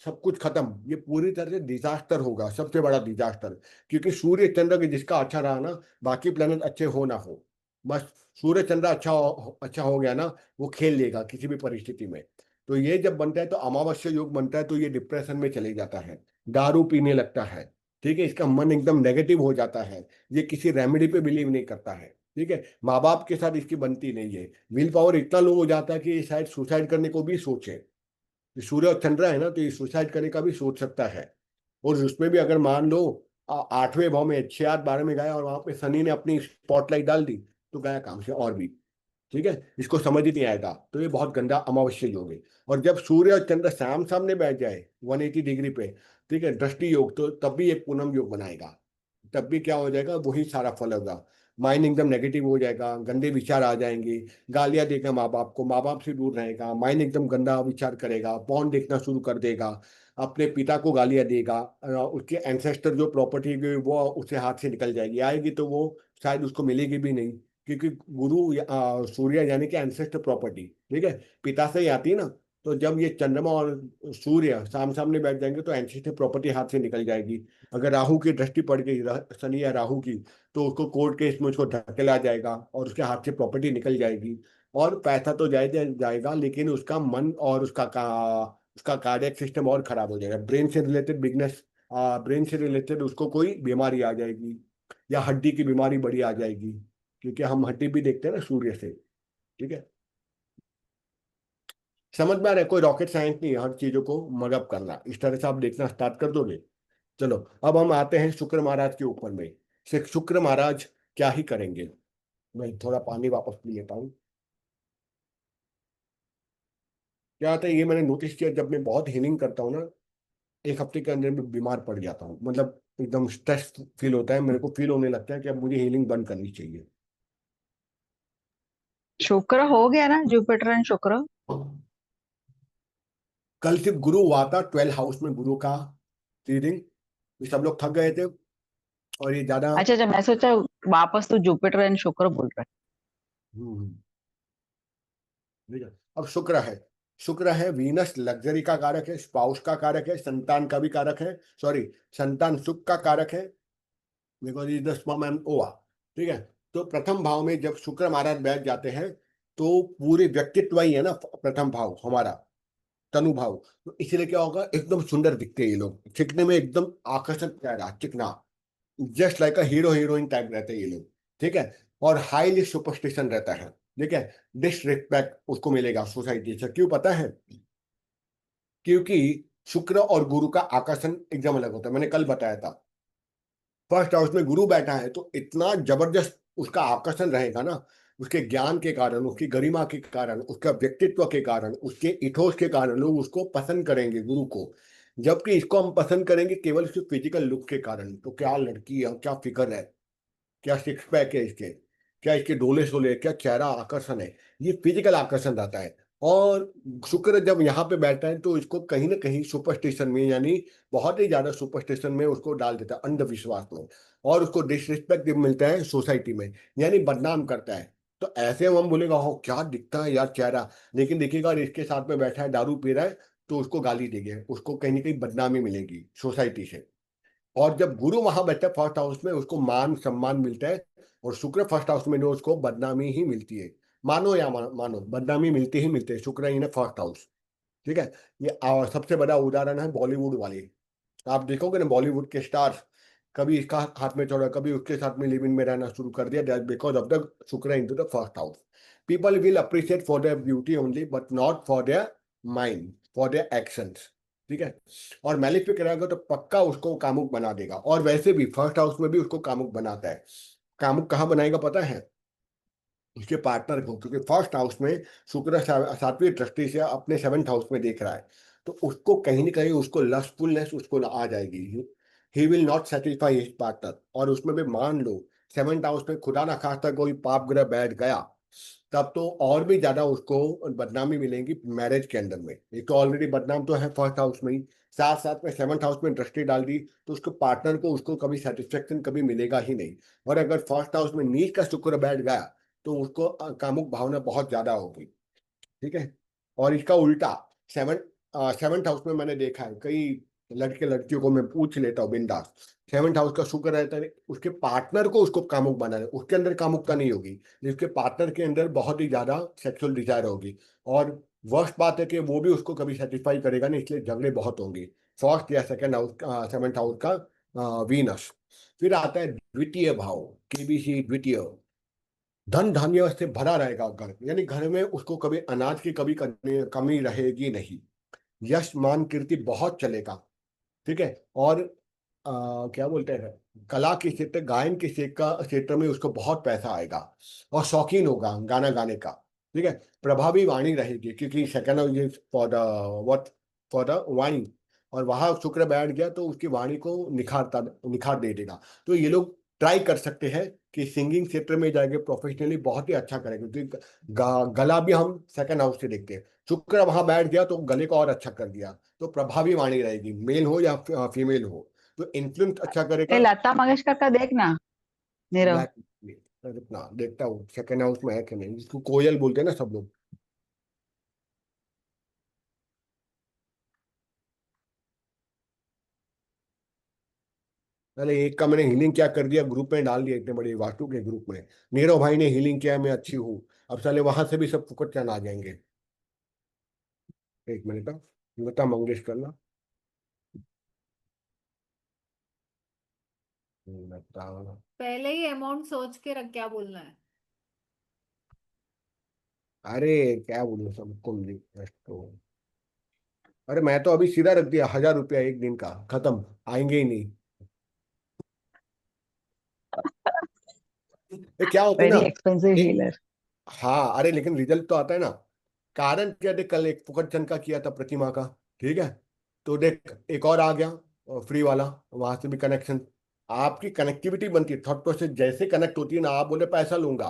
सब कुछ खत्म। ये पूरी तरह से डिजास्टर होगा, सबसे बड़ा डिजास्टर। क्योंकि सूर्य चंद्र के जिसका अच्छा रहा ना, बाकी प्लेनेट अच्छे हो ना हो, बस सूर्य चंद्र अच्छा हो गया ना, वो खेल लेगा किसी भी परिस्थिति में। तो ये जब बनता है तो अमावस्या योग बनता है, तो ये डिप्रेशन में चले जाता है, दारू पीने लगता है, ठीक है, इसका मन एकदम नेगेटिव हो जाता है, ये किसी रेमेडी पे बिलीव नहीं करता है, ठीक है। माँ बाप के साथ इसकी बनती नहीं है, विल पावर इतना लो हो जाता है कि ये शायद सुसाइड करने को भी सोचे। ये सूर्य और चंद्र है ना, तो ये सुसाइड करने का भी सोच सकता है। और उसमें भी अगर मान लो आठवें भाव में 6 8 12 में गया, और वहां पे शनि ने अपनी स्पॉटलाइट डाल दी, तो गया काम से और भी, ठीक है, इसको समझ ही नहीं आएगा। तो ये बहुत गंदा अमावस्या योग है। और जब सूर्य और चंद्र सामने बैठ जाए 180 डिग्री पे, ठीक है, दृष्टि योग, तो तब भी ये पूनम योग बनाएगा। तब भी क्या हो जाएगा? वही सारा फल होगा। माइंड एकदम नेगेटिव हो जाएगा, गंदे विचार आ जाएंगे, गालियां देगा माँ बाप को, माँ बाप से दूर रहेगा, माइंड एकदम गंदा विचार करेगा, पॉर्न देखना शुरू कर देगा, अपने पिता को गालियां देगा, उसके एंसेस्टर जो प्रॉपर्टी वो उसके हाथ से निकल जाएगी, आएगी तो वो शायद उसको मिलेगी भी नहीं, क्योंकि सूर्य यानी कि एंसेस्टर प्रॉपर्टी, ठीक है, पिता से ही आती है ना। तो जब ये चंद्रमा और सूर्य सामने बैठ जाएंगे तो एंसेस्टर प्रॉपर्टी हाथ से निकल जाएगी। अगर राहु की दृष्टि पड़ गई, शनि या राहु की, तो उसको कोर्ट केस में उसको धकेला जाएगा, और उसके हाथ से प्रॉपर्टी निकल जाएगी। और पैसा तो जाएगा, लेकिन उसका मन और उसका कार्डियक सिस्टम और खराब हो जाएगा, ब्रेन से रिलेटेड बिजनेस, ब्रेन से रिलेटेड उसको कोई बीमारी आ जाएगी, या हड्डी की बीमारी बड़ी आ जाएगी, क्योंकि हम हड्डी भी देखते हैं ना सूर्य से, ठीक है। समझ में आ रहा है? कोई रॉकेट साइंस नहीं है, हर चीजों को मगअप करना, इस तरह से आप देखना स्टार्ट कर दोगे। चलो अब हम आते हैं शुक्र महाराज के ऊपर में। शुक्र महाराज क्या ही करेंगे। मैं थोड़ा पानी वापस पी लेता हूँ। क्या होता है, ये मैंने नोटिस किया, जब मैं बहुत हीलिंग करता हूँ ना, एक हफ्ते के अंदर में बीमार पड़ जाता हूँ, मतलब एकदम स्ट्रेस फील होता है मेरे को, फील होने लगता है कि अब मुझे हीलिंग बंद करनी चाहिए। शुक्र हो गया ना, जुपिटर एंड शुक्र। कल सिर्फ गुरु हुआ था 12 हाउस में, गुरु का रीडिंग, सब लोग थक गए थे और ये ज्यादा। अच्छा अच्छा, मैं सोचा वापस तो जुपिटर एंड शुक्र बोल रहा हम्म, ठीक है। अब शुक्र है, शुक्र है वीनस लग्जरी का कारक है, स्पाउस का कारक है, संतान का भी कारक है, सॉरी संतान सुख का कारक है, because is the sperm and ओवा। ठीक है। तो प्रथम भाव में जब शुक्र महाराज बैठ जाते हैं तो पूरे व्यक्तित्व ही है ना प्रथम भाव हमारा, तनु भाव। तो इसलिए क्या होगा, एकदम सुंदर दिखते हैं ये लोग, चिकने में एकदम आकर्षक प्यारा चिकना, just like a hero heroine type रहते हैं ये लोग। ठीक है। और हाईली सुपरस्टिशन रहता है। ठीक है। डिसरिस्पेक्ट उसको मिलेगा सोसाइटी से, क्यों पता है? क्योंकि शुक्र और गुरु का आकर्षण एकदम अलग होता है, मैंने कल बताया था। फर्स्ट हाउस में गुरु बैठा है तो इतना जबरदस्त उसका आकर्षण रहेगा ना, उसके ज्ञान के कारण, उसकी गरिमा के कारण, उसका व्यक्तित्व के कारण, उसके इथोस के कारण लोग उसको पसंद करेंगे गुरु को। जबकि इसको हम पसंद करेंगे केवल उसके फिजिकल लुक के कारण, तो क्या लड़की है, क्या फिगर है, क्या सिक्स पैक है इसके, क्या इसके डोले शोले, क्या चेहरा आकर्षण है, ये फिजिकल आकर्षण रहता है। और शुक्र जब यहाँ पे बैठता है तो इसको कहीं ना कहीं सुपरस्टिशन में, यानी बहुत ही ज्यादा सुपरस्टिशन में उसको डाल देता है, अंधविश्वास में। और उसको डिसरिस्पेक्ट मिलता है सोसाइटी में, यानी बदनाम करता है। तो ऐसे हम बोलेगा हो क्या दिखता है यार चेहरा, लेकिन देखिएगा अगर इसके साथ में बैठा है दारू पी रहा है तो उसको गाली देंगे, उसको कहीं ना कहीं बदनामी मिलेगी सोसाइटी से। और जब गुरु वहां बैठता है फर्स्ट हाउस में, उसको मान सम्मान मिलता है। और शुक्र फर्स्ट हाउस में जो उसको बदनामी ही मिलती है। मानो या मानो बदनामी मिलती ही मिलती है, शुक्र इन फर्स्ट हाउस। ठीक है। ये सबसे बड़ा उदाहरण है बॉलीवुड वाली। आप देखोगे ना बॉलीवुड के स्टार्स, कभी इसका हाथ में छोड़ा, कभी उसके साथ में लिव इन में रहना शुरू कर दिया, दैट बिकॉज ऑफ द शुक्र in to the first house. People will appreciate for their beauty only, but not for their mind, for their actions. ठीक है। और मैलिफिक रहेगा तो पक्का उसको कामुक बना देगा, और वैसे भी फर्स्ट हाउस में भी उसको कामुक बनाता है। कामुक कहाँ बनाएगा पता है? उसके पार्टनर को, क्योंकि फर्स्ट हाउस में शुक्र सातवीं दृष्टि से अपने सेवंथ हाउस में देख रहा है। तो उसको कहीं ना कहीं उसको लस्टफुलनेस उसको आ जाएगी। He will not satisfy his partner. और उसमें भी मान लो सेवंथ हाउस में खुदा ना खास्ता कोई पाप ग्रह बैठ गया, तब तो और भी ज्यादा उसको बदनामी मिलेगी मैरिज के अंदर में। एक तो ऑलरेडी बदनाम तो है फर्स्ट हाउस में ही, साथ साथ में सेवंथ हाउस में दृष्टि डाल दी, तो उसको पार्टनर को उसको कभी सेटिस्फेक्शन कभी मिलेगा ही नहीं। और अगर फर्स्ट हाउस में नीच का शुक्र बैठ गया तो उसको कामुक भावना बहुत ज्यादा होगी। ठीक है। और इसका उल्टा सेवन सेवंथ हाउस में मैंने देखा है कई लड़के लड़कियों को, मैं पूछ लेता हूँ बिंदास, सेवंथ हाउस का शुक्र रहता है उसके पार्टनर को उसको कामुक बनाना, उसके अंदर कामुकता नहीं होगी, जिसके पार्टनर के अंदर बहुत ही ज्यादा सेक्सुअल डिजायर होगी। और वर्स्ट बात है कि वो भी उसको कभी सेटिस्फाई करेगा नहीं, इसलिए झगड़े बहुत होंगे। फर्स्ट या सेकंड हाउस सेवंथ हाउस का वीनस। फिर आता है द्वितीय भाव, केबीसी द्वितीय, धन धान्य से भरा रहेगा घर, यानी घर में उसको कभी अनाज की कभी कमी रहेगी नहीं। यश मान कीर्ति बहुत चलेगा। ठीक है। और क्या बोलते हैं, कला के क्षेत्र, गायन के क्षेत्र में उसको बहुत पैसा आएगा। और शौकीन होगा गाना गाने का। ठीक है। प्रभावी वाणी रहेगी, क्योंकि सेकंड ये for the what, for the वाणी। और वहां शुक्र बैठ गया तो उसकी वाणी को निखार दे देगा। तो ये लोग ट्राई कर सकते हैं कि सिंगिंग क्षेत्र में जाएंगे प्रोफेशनली, बहुत ही अच्छा करेंगे, क्योंकि गला भी हम सेकंड हाउस से देखते हैं। शुक्र वहां बैठ गया तो गले को और अच्छा कर दिया। तो प्रभावी वाणी रहेगी, मेल हो या फीमेल हो, तो इन्फ्लुएंस अच्छा है। करेगा। लता मंगेशकर का देखना नीरव। ब्लैक, रुकना देखता हूँ सेकंड हाउस में है कि नहीं, जिसको कोयल बोलते हैं ना सब लोग। पहले एक का मैंने हीलिंग क्या कर दिया, ग्रुप में डाल दिया, इतने बड़े वास्तु के ग्रुप में, नीरव भाई ने हीलिंग किया, मैं अच्छी हूँ। अब साले वहां से भी सब फुकट चल आ जाएंगे। एक मिनट, लता मंगेशकर ना, लता, पहले ही अमाउंट सोच के रख, क्या बोलना है। अरे क्या बोलूं सबको मिली तो। अरे मैं तो अभी सीधा रख दिया, 1000 रुपया एक दिन का, खत्म, आएंगे ही नहीं। ये क्या होता है ना, वेरी एक्सपेंसिव एक, हीलर। हाँ अरे लेकिन रिजल्ट तो आता है ना। कारण क्या, देख कल एक फुकटचंद का किया था प्रतिमा का, ठीक है, तो देख एक और आ गया फ्री वाला, वहां से भी कनेक्शन। आपकी कनेक्टिविटी बनती है, थॉट प्रोसेस जैसे कनेक्ट होती है ना, आप बोले पैसा लूंगा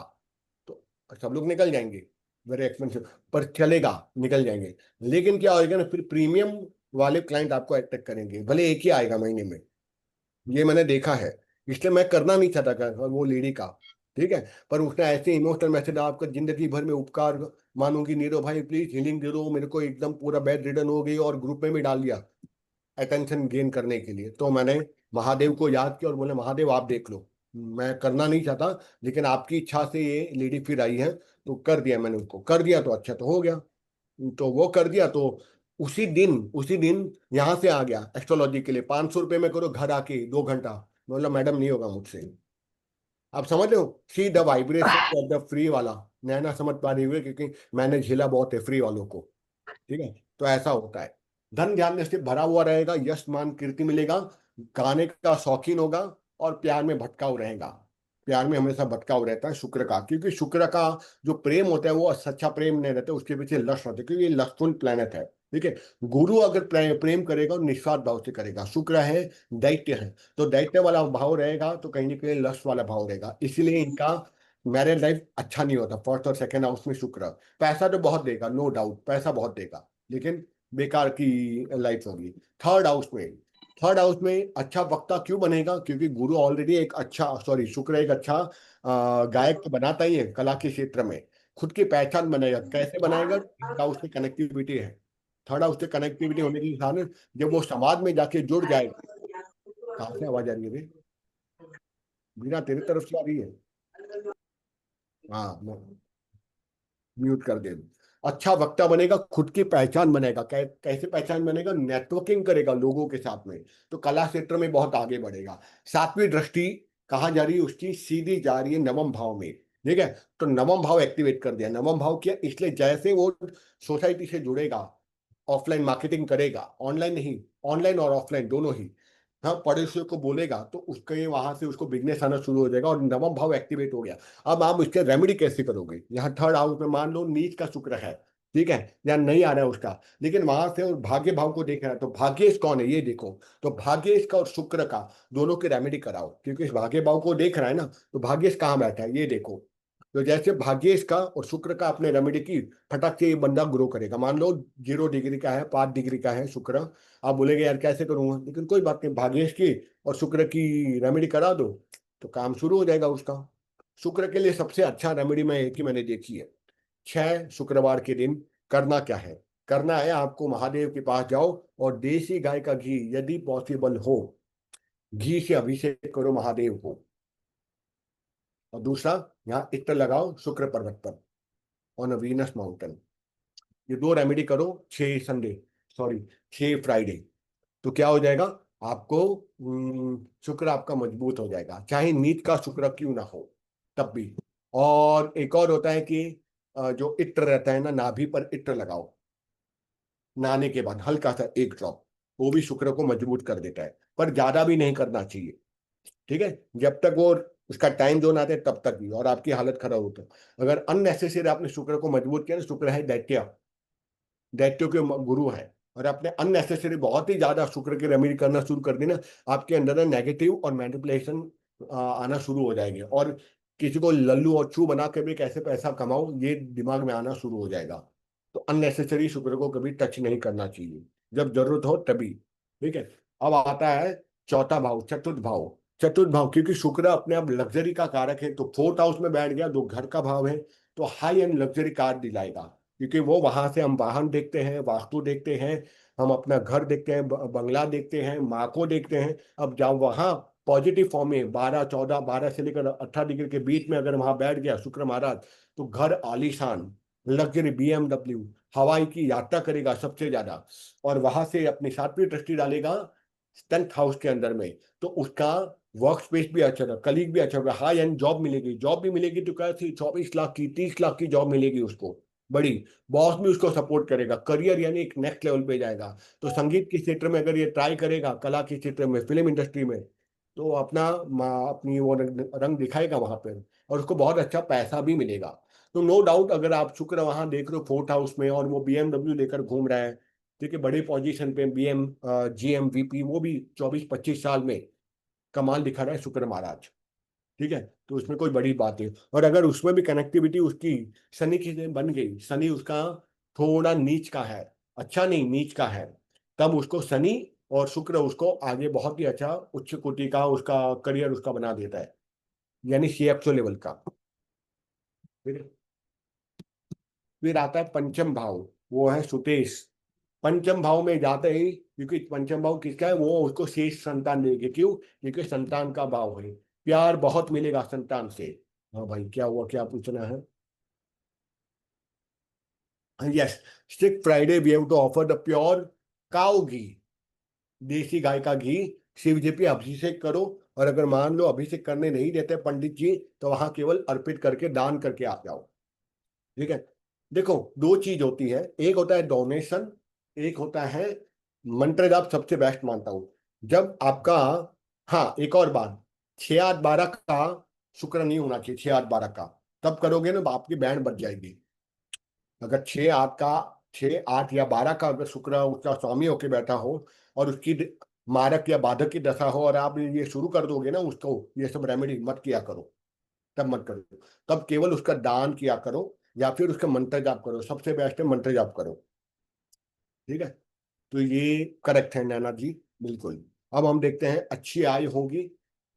तो सब लोग निकल जाएंगे, वेरी एक्सपेंसिव, पर चलेगा, निकल जाएंगे। लेकिन क्या होएगा ना, फिर प्रीमियम वाले क्लाइंट आपको अट्रैक्ट करेंगे, भले एक ही आएगा महीने में, ये मैंने देखा है। इसलिए मैं करना नहीं चाहता वो लेडी का, ठीक है। पर उसने ऐसे इमोशनल मैसेज, आपका जिंदगी भर में उपकार मानूंगी नीरो भाई, प्लीज हीलिंग दे दो मेरे को, एकदम पूरा बेड रिडन हो गई, और ग्रुप में भी डाल दिया अटेंशन गेन करने के लिए। तो मैंने महादेव को याद किया और बोले महादेव आप देख लो, मैं करना नहीं चाहता, लेकिन आपकी इच्छा से ये लेडी फिर आई है, तो कर दिया मैंने, उनको कर दिया तो अच्छा तो हो गया। तो वो कर दिया तो उसी दिन यहाँ से आ गया एस्ट्रोलॉजी के लिए, 500 रुपये में करो घर आके 2 घंटा। बोला मैडम नहीं होगा मुझसे। आप समझ रहे हो, see the vibration of the free वाला, नैना समझ पा रही हुई, क्योंकि मैंने झेला बहुत है फ्री वालों को, ठीक है। तो ऐसा होता है, धन ध्यान से भरा हुआ रहेगा, यश मान कीर्ति मिलेगा, गाने का शौकीन होगा, और प्यार में भटकाऊ रहेगा। प्यार में हमेशा भटकाऊ रहता है शुक्र का, क्योंकि शुक्र का जो प्रेम होता है वो सच्चा प्रेम नहीं रहता, उसके पीछे लस्ट होता है, क्योंकि ये लस्टफुल प्लेनेट है, ठीक है। गुरु अगर प्रेम करेगा और निस्वार्थ भाव से करेगा, शुक्र है दैत्य है, तो दैत्य वाला भाव रहेगा तो कहीं ना कहीं लस्ट वाला भाव रहेगा, इसलिए इनका मैरिज लाइफ अच्छा नहीं होता। फर्स्ट और सेकंड हाउस में शुक्र, पैसा तो बहुत देगा, नो डाउट पैसा बहुत देगा, लेकिन बेकार की लाइफ होगी। थर्ड हाउस में, थर्ड हाउस में अच्छा वक्ता क्यों बनेगा, क्योंकि गुरु ऑलरेडी एक अच्छा, सॉरी शुक्र एक अच्छा गायक तो बनाता ही है कला के क्षेत्र में, खुद की पहचान बनाएगा, कैसे बनाएगा, थर्ड हाउस में कनेक्टिविटी है। थर्ड हाउस से कनेक्टिविटी होने के कारण जब वो समाज में जाके जुड़ जाएगा। कहाँ से आवाज आ रही है रे? बिना तेरी तरफ से आ रही है। हाँ म्यूट कर दे। अच्छा वक्ता बनेगा, खुद की पहचान बनेगा, कैसे पहचान बनेगा, नेटवर्किंग करेगा लोगों के साथ में, तो कला क्षेत्र में बहुत आगे बढ़ेगा। सातवीं दृष्टि कहाँ जा रही है उसकी, सीधी जा रही है नवम भाव में, ठीक है। तो नवम भाव एक्टिवेट कर दिया, नवम भाव किया, इसलिए जैसे वो सोसाइटी से जुड़ेगा, ऑफलाइन मार्केटिंग करेगा, ऑनलाइन नहीं, ऑनलाइन और ऑफलाइन दोनों ही, हाँ पड़ोसियों को बोलेगा तो उसके वहां से उसको बिजनेस आना शुरू हो जाएगा, और नवम भाव एक्टिवेट हो गया। अब आप इसके रेमेडी कैसे करोगे, यहाँ थर्ड हाउस में मान लो नीच का शुक्र है, ठीक है, या नहीं आ रहा है उसका, लेकिन वहां से और भाग्य भाव को देख रहा है, तो भाग्येश कौन है ये देखो, तो भाग्येश का और शुक्र का दोनों की रेमेडी कराओ, क्योंकि इस भाग्य भाव को देख रहा है ना, तो भाग्येश कहाँ बैठा है ये देखो। तो जैसे भाग्येश का और शुक्र का अपने रेमेडी की, फटक से ये बंदा ग्रो करेगा। मान लो 0 डिग्री का है, 5 डिग्री का है शुक्र, आप बोलेंगे यार कैसे करूंगा, लेकिन कोई बात नहीं, भाग्येश की और शुक्र की रेमेडी करा दो तो काम शुरू हो जाएगा उसका। शुक्र के लिए सबसे अच्छा रेमेडी मैं एक ही मैंने देखी है, 6 शुक्रवार के दिन करना क्या है, करना है आपको महादेव के पास जाओ और देसी गाय का घी यदि पॉसिबल हो, घी से अभिषेक करो महादेव को। और दूसरा, यहाँ इत्र लगाओ शुक्र पर्वत पर, ऑन अ वीनस माउंटेन। ये 2 रेमेडी करो 6 संडे, सॉरी 6 फ्राइडे, तो क्या हो जाएगा आपको, शुक्र आपका मजबूत हो जाएगा, चाहे नीच का शुक्र क्यों ना हो तब भी। और एक और होता है कि जो इत्र रहता है ना, नाभि पर इत्र लगाओ नहाने के बाद, हल्का सा 1 ड्रॉप, वो भी शुक्र को मजबूत कर देता है, पर ज्यादा भी नहीं करना चाहिए, ठीक है। जब तक वो उसका टाइम जोन आता है तब तक भी, और आपकी हालत खराब होती है। अगर अननेसेसरी आपने शुक्र को मजबूत किया ना, शुक्र है दैत्य, दैत्यों के गुरु है, और आपने अननेसेसरी बहुत ही ज्यादा शुक्र की रेमेडी करना शुरू कर दी ना, आपके अंदर ना नेगेटिव और मैनिपुलेशन आना शुरू हो जाएंगे, और किसी को लल्लू और चू बना के भी कैसे पैसा कमाओ ये दिमाग में आना शुरू हो जाएगा। तो अननेसेसरी शुक्र को कभी टच नहीं करना चाहिए, जब जरूरत हो तभी, ठीक है। अब आता है चौथा भाव, चतुर्थ भाव। चतुर्थ भाव क्योंकि शुक्र अपने आप लग्जरी का कारक है, तो फोर्थ हाउस में बैठ गया, जो घर का भाव है, तो हाई एंड लग्जरी कार दिलाएगा, क्योंकि वो वहां से हम वाहन देखते हैं, वास्तु देखते हैं, हम अपना घर देखते हैं, बंगला देखते हैं, माँ को देखते हैं। अब जब वहां पॉजिटिव फॉर्म में 12 14 12 से लेकर 18 डिग्री के बीच में अगर वहां बैठ गया शुक्र महाराज, तो घर आलीशान, लग्जरी BMW, हवाई की यात्रा करेगा सबसे ज्यादा, और वहां से अपनी 7वीं दृष्टि डालेगा 10th हाउस के अंदर में, तो उसका वर्क स्पेस भी अच्छा होगा, कलीग भी अच्छा होगा, हाई एंड जॉब मिलेगी, जॉब भी मिलेगी तो कैसी 24 लाख की 30 लाख की जॉब मिलेगी उसको, बड़ी, बॉस भी उसको सपोर्ट करेगा, करियर यानी एक नेक्स्ट लेवल पे जाएगा। तो संगीत के क्षेत्र में अगर ये ट्राई करेगा, कला के क्षेत्र में, फिल्म इंडस्ट्री में, तो अपना अपनी वो रंग दिखाएगा वहां पर, और उसको बहुत अच्छा पैसा भी मिलेगा। तो नो डाउट अगर आप शुक्र वहां देख रहे हो 4th हाउस में, और वो BMW लेकर घूम रहा है, ठीक है, बड़ी पोजीशन पे, GM VP, वो भी 24-25 साल में कमाल दिखा रहा है शुक्र महाराज। ठीक है, तो उसमें कोई बड़ी बात नहीं। और अगर उसमें भी कनेक्टिविटी उसकी शनि की से बन गई, शनि उसका थोड़ा नीच का है, अच्छा नहीं नीच का है, तब उसको शनि और शुक्र उसको आगे बहुत ही अच्छा उच्च कोटि का उसका करियर उसका बना देता है, यानी CFO लेवल का। फिर फिर आता है पंचम भाव, वो है सुतेश। पंचम भाव में जाते ही, क्योंकि पंचम भाव किसका है, वो उसको शेष संतान देंगे। क्यों? क्योंकि संतान का भाव है, प्यार बहुत मिलेगा संतान से। हाँ भाई, क्या हुआ, क्या पूछना है? Yes, six Friday we have to offer the pure cow ghee, देसी गाय का घी शिव जी पे अभिषेक करो। और अगर मान लो अभिषेक करने नहीं देते पंडित जी, तो वहां केवल अर्पित करके दान करके आ जाओ। ठीक है, देखो दो चीज होती है, एक होता है डोनेशन, एक होता है मंत्र जाप। सबसे बेस्ट मानता हूं जब आपका, हाँ एक और बात, 6 8 12 का शुक्र नहीं होना चाहिए, 6 8 12 का, तब करोगे ना आपकी बैंड बच जाएगी। अगर 6 8 या 12 का अगर शुक्र उसका स्वामी होके बैठा हो, और उसकी मारक या बाधक की दशा हो, और आप ये शुरू कर दोगे ना उसको, ये सब रेमेडी मत किया करो, तब मत करो। तब केवल उसका दान किया करो, या फिर उसका मंत्र जाप करो। सबसे बेस्ट है मंत्र जाप करो। ठीक है, तो ये करेक्ट है नैना जी, बिल्कुल। अब हम देखते हैं, अच्छी आय होगी,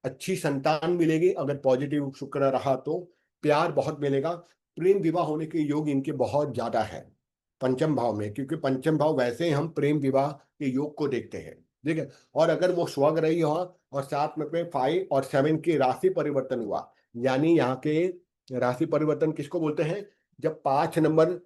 अच्छी संतान मिलेगी अगर पॉजिटिव शुक्र रहा तो, प्यार बहुत मिलेगा, प्रेम विवाह होने के योग इनके बहुत ज्यादा है पंचम भाव में, क्योंकि पंचम भाव वैसे ही हम प्रेम विवाह के योग को देखते हैं। ठीक है, और अगर वो स्वग्रही हुआ, और साथ में पे 5 और 7 की राशि परिवर्तन हुआ, यानी यहाँ के राशि परिवर्तन किसको बोलते हैं? जब 5 नंबर,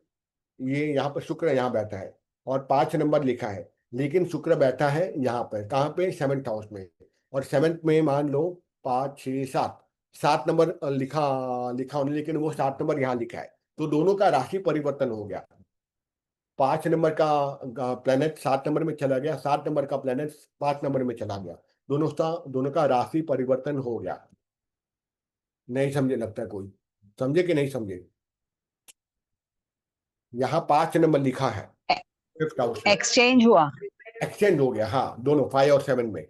ये यहाँ पर शुक्र यहाँ बैठा है और 5 नंबर लिखा है, लेकिन शुक्र बैठा है यहाँ पर, कहाँ पे? 7th हाउस में। और 7th में मान लो 5 6 7, 7 नंबर लिखा लिखा होने, लेकिन वो 7 नंबर यहाँ लिखा है, तो दोनों का राशि परिवर्तन हो गया। 5 नंबर का प्लेनेट 7 नंबर में चला गया, 7 नंबर का प्लेनेट 5 नंबर में चला गया, दोनों का राशि परिवर्तन हो गया। नहीं समझे लगता है कोई? समझे कि नहीं समझे? यहाँ 5 नंबर लिखा है 5th हाउस में, एक्सचेंज हुआ। एक्सचेंज हो गया, हाँ दोनों 5 और 7 में।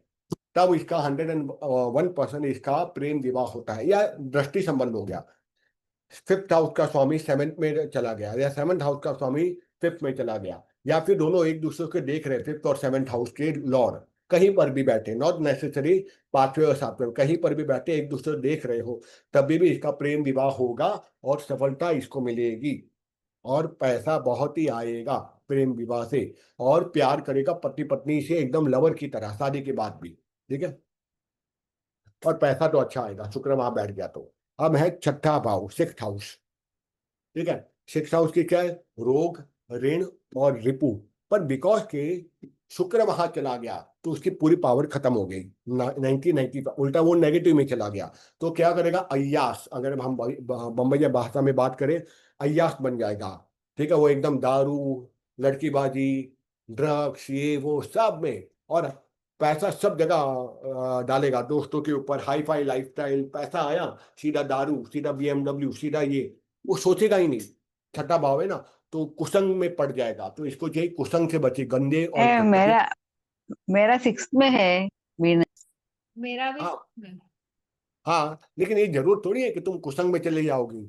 तब इसका 101% इसका प्रेम विवाह होता है, या दृष्टि संबंध हो गया। 5th हाउस का स्वामी 7th में चला गया, या 7th हाउस का स्वामी 5th में चला गया, या फिर दोनों एक दूसरे को देख रहे, 5th और 7th हाउस के लॉर्ड कहीं पर भी बैठे, नॉट नेसेसरी 5वें और 7वें, कहीं पर भी बैठे एक दूसरे को देख रहे हो, तभी भी इसका प्रेम विवाह होगा और सफलता इसको मिलेगी, और पैसा बहुत ही आएगा प्रेम विवाह से, और प्यार करेगा पति पत्नी से एकदम लवर की तरह शादी के बाद भी। ठीक है, और पैसा तो अच्छा आएगा, शुक्र वहां बैठ गया तो। अब है 6ठा भाव, 6th हाउस। ठीक है, 6th हाउस की क्या है? रोग, ऋण और रिपु। पर बिकॉज के शुक्र वहां चला गया, तो उसकी पूरी पावर खत्म हो गई, 1990, उल्टा वो नेगेटिव में चला गया। तो क्या करेगा? अय्यास, अगर हम बम्बई भाषा में बात करें, अय्यास बन जाएगा। ठीक है, वो एकदम दारू, लड़कीबाजी, ड्रग्स, ये वो सब में, और पैसा सब जगह डालेगा, दोस्तों के ऊपर, हाई फाई लाइफस्टाइल, पैसा आया सीधा दारू, सीधा BMW, सीधा ये, वो सोचेगा ही नहीं। 6ठा भाव है ना, तो कुसंग में पड़ जाएगा। तो इसको चाहिए कुसंग से बचे, गंदे और घटिया। मेरा मेरा 6th में है मीन। मेरा भी हाँ, हाँ, लेकिन ये जरूर थोड़ी है कि तुम कुसंग में चले जाओगी,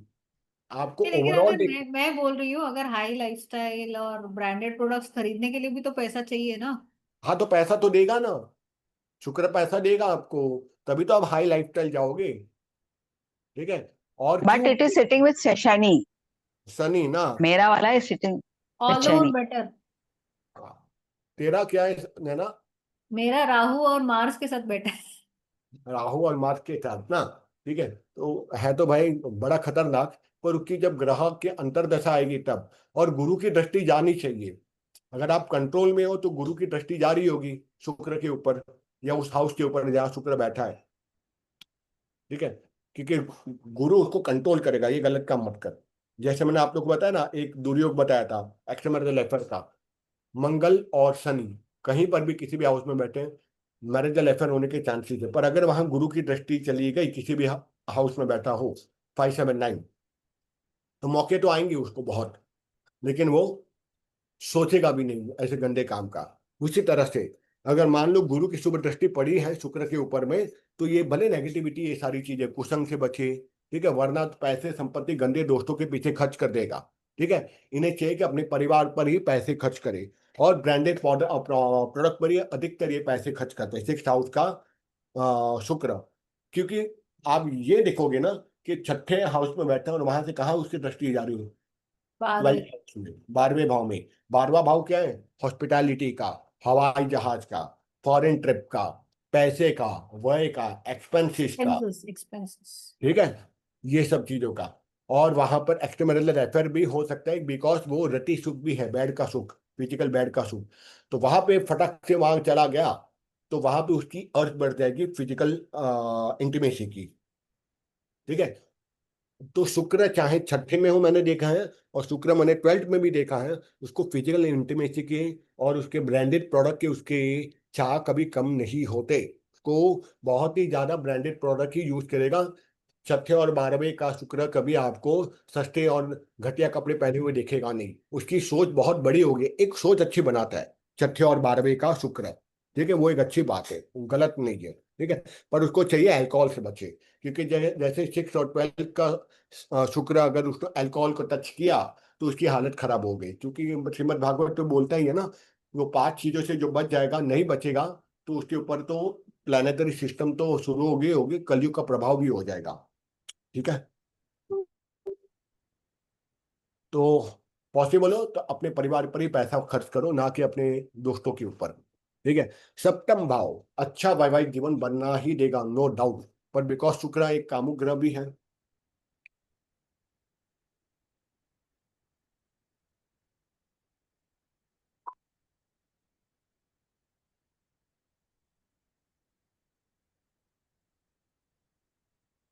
आपको लेकिन ओवरऑल अगर मैं बोल रही हूँ, अगर हाई लाइफस्टाइल और ब्रांडेड प्रोडक्ट्स खरीदने के लिए भी तो पैसा चाहिए ना। हाँ, तो पैसा तो देगा ना, शुक्र पैसा देगा आपको, तभी तो आप हाई लाइफस्टाइल जाओगे। ठीक है, और बट क्यों? It is sitting with Shani. Shani ना, मेरा वाला है sitting with all over Shani. Better. तेरा क्या है नैना? मेरा राहु और मार्स के साथ बेटर है। राहु और मार्स के साथ ना, ठीक है, तो है तो भाई बड़ा खतरनाक। पर उसकी जब ग्रह के अंतर्दशा आएगी तब, और गुरु की दृष्टि जानी चाहिए। अगर आप कंट्रोल में हो तो गुरु की दृष्टि जारी होगी शुक्र के ऊपर, या उस हाउस के ऊपर जहाँ शुक्र बैठा है। ठीक है, क्योंकि गुरु उसको कंट्रोल करेगा, ये गलत काम मत कर। जैसे मैंने आप लोग को बताया ना, एक दुर्योग बताया था एक्सट्रा अफेयर का, मंगल और शनि कहीं पर भी किसी भी हाउस में बैठे मैरिजल अफेयर होने के चांसेस है। पर अगर वहां गुरु की दृष्टि चली गई किसी भी हाउस में बैठा हो 5, 7, 9, तो मौके तो आएंगे उसको बहुत, लेकिन वो सोचेगा भी नहीं ऐसे गंदे काम का। उसी तरह से अगर मान लो गुरु की शुभ दृष्टि पड़ी है शुक्र के ऊपर में, तो ये भले नेगेटिविटी, ये सारी चीजें कुसंग से बचे, ठीक है, वरना तो पैसे संपत्ति गंदे दोस्तों के पीछे खर्च कर देगा। ठीक है, इन्हें चाहिए कि अपने परिवार पर ही पैसे खर्च करे, और ब्रांडेड प्रोडक्ट पर ही अधिकतर ये पैसे खर्च करते हैं 6 हाउस का शुक्र। क्योंकि आप ये देखोगे ना कि छठे हाउस में बैठा है और वहां से कहाँ उसकी दृष्टि जा रही है, 12th हाउस में, 12वें भाव में। 12वां भाव क्या है? हॉस्पिटैलिटी का, हवाई जहाज का, फॉरेन ट्रिप का, पैसे का, व्यय का, एक्सपेंसेस का, एक्सपेंसेस। ठीक है, ये सब चीजों का। और वहां पर एक्सट्रामैरिटल अफेयर भी हो सकता है, बिकॉज वो रति सुख भी है, बेड का सुख, फिजिकल बेड का सुख। तो वहां पे फटक से वहां चला गया तो वहां पे उसकी अर्थ बढ़ जाएगी फिजिकल इंटीमेसी की। ठीक है, तो शुक्र चाहे छठे में हो मैंने देखा है, और शुक्र मैंने 12th में भी देखा है, उसको फिजिकल इंटीमेसी के और उसके ब्रांडेड प्रोडक्ट के उसके चाह कभी कम नहीं होते। उसको बहुत ही ज्यादा ब्रांडेड प्रोडक्ट ही यूज करेगा। छठे और 12वें का शुक्र कभी आपको सस्ते और घटिया कपड़े पहने हुए देखेगा नहीं। उसकी सोच बहुत बड़ी होगी, एक सोच अच्छी बनाता है छठे और 12वें का शुक्र। ठीक है, वो एक अच्छी बात है, गलत नहीं है। ठीक है, पर उसको चाहिए अल्कोहल से बचे, क्योंकि जैसे 6 और 12 का शुक्र अगर उसको अल्कोहल को टच किया तो उसकी हालत खराब हो गई। क्योंकि श्रीमद् भागवत तो बोलता ही है ना, वो 5 चीजों से जो बच जाएगा, नहीं बचेगा तो उसके ऊपर तो प्लानिटरी सिस्टम तो शुरू होगी होगी, कलयुग का प्रभाव भी हो जाएगा। ठीक है, तो पॉसिबल हो तो अपने परिवार पर ही पैसा खर्च करो, ना कि अपने दोस्तों के ऊपर। ठीक है, सप्तम भाव अच्छा वैवाहिक जीवन बनना ही देगा, नो डाउट, पर बिकॉज शुक्र एक कामुक ग्रह भी है।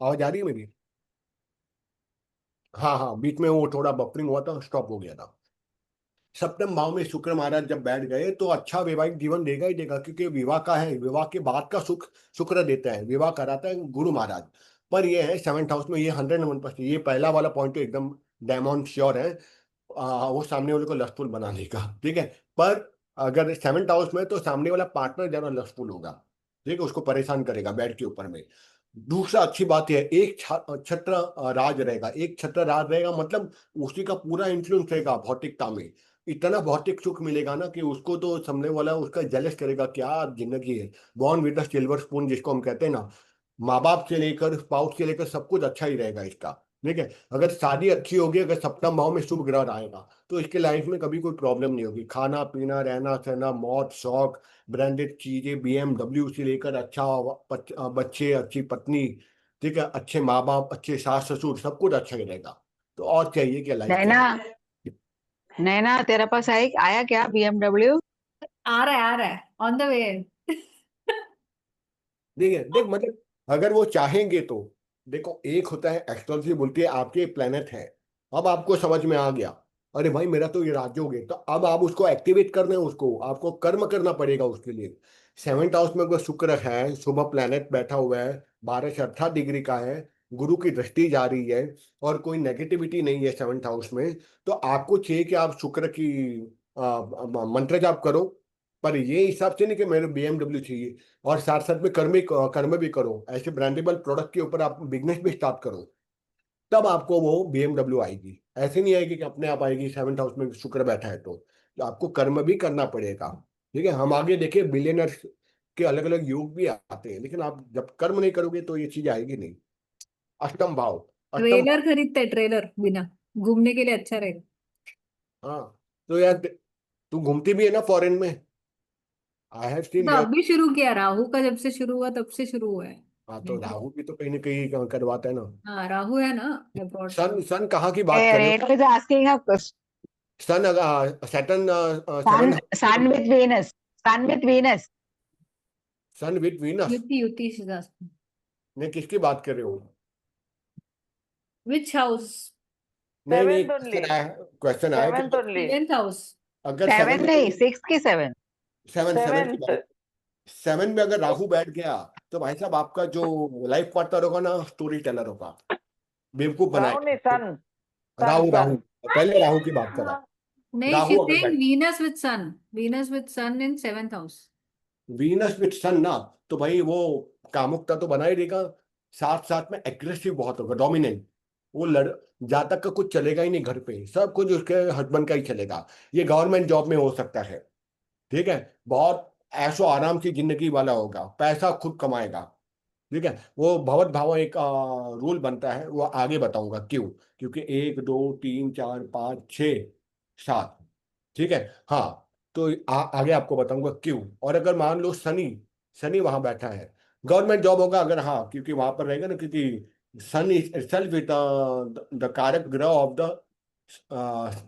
आवाज आ रही है मेरी? हाँ हाँ, बीच में वो थोड़ा बफरिंग हुआ था, स्टॉप हो गया था। सप्तम भाव में शुक्र महाराज जब बैठ गए तो अच्छा वैवाहिक जीवन देगा ही देगा, क्योंकि विवाह का है, विवाह के बाद का सुख शुक्र देता है, विवाह कराता है गुरु महाराज। पर ये है 7th हाउस में, ये 101%, ये पहला वाला पॉइंट तो एकदम डायमॉन्ड श्योर है, वो सामने वाले को लस्टफुल बना देगा। ठीक है, पर अगर 7th हाउस में तो सामने वाला पार्टनर ज्यादा लस्टफुल होगा, ठीक है, उसको परेशान करेगा बेड के ऊपर में। दूसरा अच्छी बात यह है, एक छत्र राज रहेगा, एक छत्र राज रहेगा मतलब उसी का पूरा इन्फ्लुएंस रहेगा भौतिकता में। इतना भौतिक सुख मिलेगा ना कि उसको तो सामने वाला उसका जेलस करेगा, क्या जिंदगी है, born with the silver spoon जिसको हम कहते हैं ना। माँ बाप से लेकर स्पाउस से लेकर सब कुछ अच्छा ही रहेगा इसका। ठीक है, अगर शादी अच्छी होगी, अगर सप्तम भाव में शुभ ग्रह आएगा तो इसके लाइफ में कभी कोई प्रॉब्लम नहीं होगी। खाना पीना, रहना सहना, मौत शौक, ब्रांडेड चीजें, BMW से लेकर अच्छा बच्चे, अच्छी पत्नी, ठीक है, अच्छे माँ बाप, अच्छे सास ससुर, सब कुछ अच्छा ही रहेगा। तो और चाहिए क्या लाइफ के नैना, अंदर? नैना तेरे पास आया क्या BMW? आ रहा है ऑन द वे। देखिए देख, मतलब अगर वो चाहेंगे तो, देखो एक होता है एस्ट्रोलॉजी बोलती है आपके प्लेनेट है, अब आपको समझ में आ गया, अरे भाई मेरा तो ये राज्य हो गया, तो अब आप उसको एक्टिवेट करना है, उसको आपको कर्म करना पड़ेगा उसके लिए। 7th हाउस में अगर शुक्र है, शुभ प्लेनेट बैठा हुआ है, 12 से 18 डिग्री का है, गुरु की दृष्टि जा रही है, और कोई नेगेटिविटी नहीं है 7th हाउस में, तो आपको चाहिए कि आप शुक्र की मंत्र जाप करो। पर ये हिसाब से नहीं कि मेरे BMW चाहिए, और साथ साथ में कर्म भी करो, ऐसे ब्रांडेबल प्रोडक्ट के ऊपर आप बिजनेस भी स्टार्ट करो, तब आपको वो BMW आएगी। ऐसे नहीं आएगी कि अपने आप आएगी, 7th हाउस में शुक्र बैठा है तो आपको कर्म भी करना पड़ेगा। ठीक है, हम आगे देखिए बिलियनर के अलग अलग योग भी आते हैं, लेकिन आप जब कर्म नहीं करोगे तो ये चीज आएगी नहीं। अष्टम भाव, अष्टम, ट्रेलर खरीदते ट्रेलर बिना घूमने के लिए अच्छा रहेगा। हाँ, तो यार तू घूमती भी है ना फॉरेन में, आई हैव सीन तो योर। अभी शुरू किया, राहु का जब से शुरू हुआ तब से शुरू हुआ है। हाँ, तो राहु भी तो कहीं ना कहीं करवाता है ना। हाँ राहु है ना अब्रॉड से। सन सन कहाँ की बात कर रहे हो? Reno is asking a question. Sun, Saturn, Sun, 7 sun with Venus. Sun with Venus. Sun with Venus युति ने किसकी बात कर रहे हो? Which house? नहीं नहीं, Seventh only. क्वेश्चन आया कि Seventh only. 7th house. अगर 7 नहीं, 6 की 7। सेवन सेवन की Seventh. बात, 7 में अगर राहु बैठ गया तो भाई साहब आपका जो लाइफ पार्टनर होगा ना, स्टोरी टेलर होगा, बेवकूफ Rahul बनाएगा। is sun. Rahu Rahu Sun. पहले राहु की बात करा। नहीं, राहु she's अगर saying बैठ, Venus with sun. Venus with sun in 7th house. Venus with sun ना, तो भाई वो कामुकता तो बना ही देगा, साथ साथ में एग्रेसिव बहुत होगा, डोमिनेंट। वो लड़ जातक का कुछ चलेगा ही नहीं, घर पे सब कुछ उसके हस्बैंड का ही चलेगा। ये गवर्नमेंट जॉब में हो सकता है, ठीक है, बहुत ऐशो आराम की जिंदगी वाला होगा, पैसा खुद कमाएगा, ठीक है। वो भवत भाव एक रूल बनता है, वो आगे बताऊंगा क्यों, क्योंकि 1 2 3 4 5 6 7, ठीक है। हाँ, तो आगे आपको बताऊंगा क्यों। और अगर मान लो शनि, शनि वहां बैठा है, गवर्नमेंट जॉब होगा अगर, हाँ, क्योंकि वहां पर रहेगा ना, क्योंकि सन इज सेल्फ इज द कारक ग्रह of the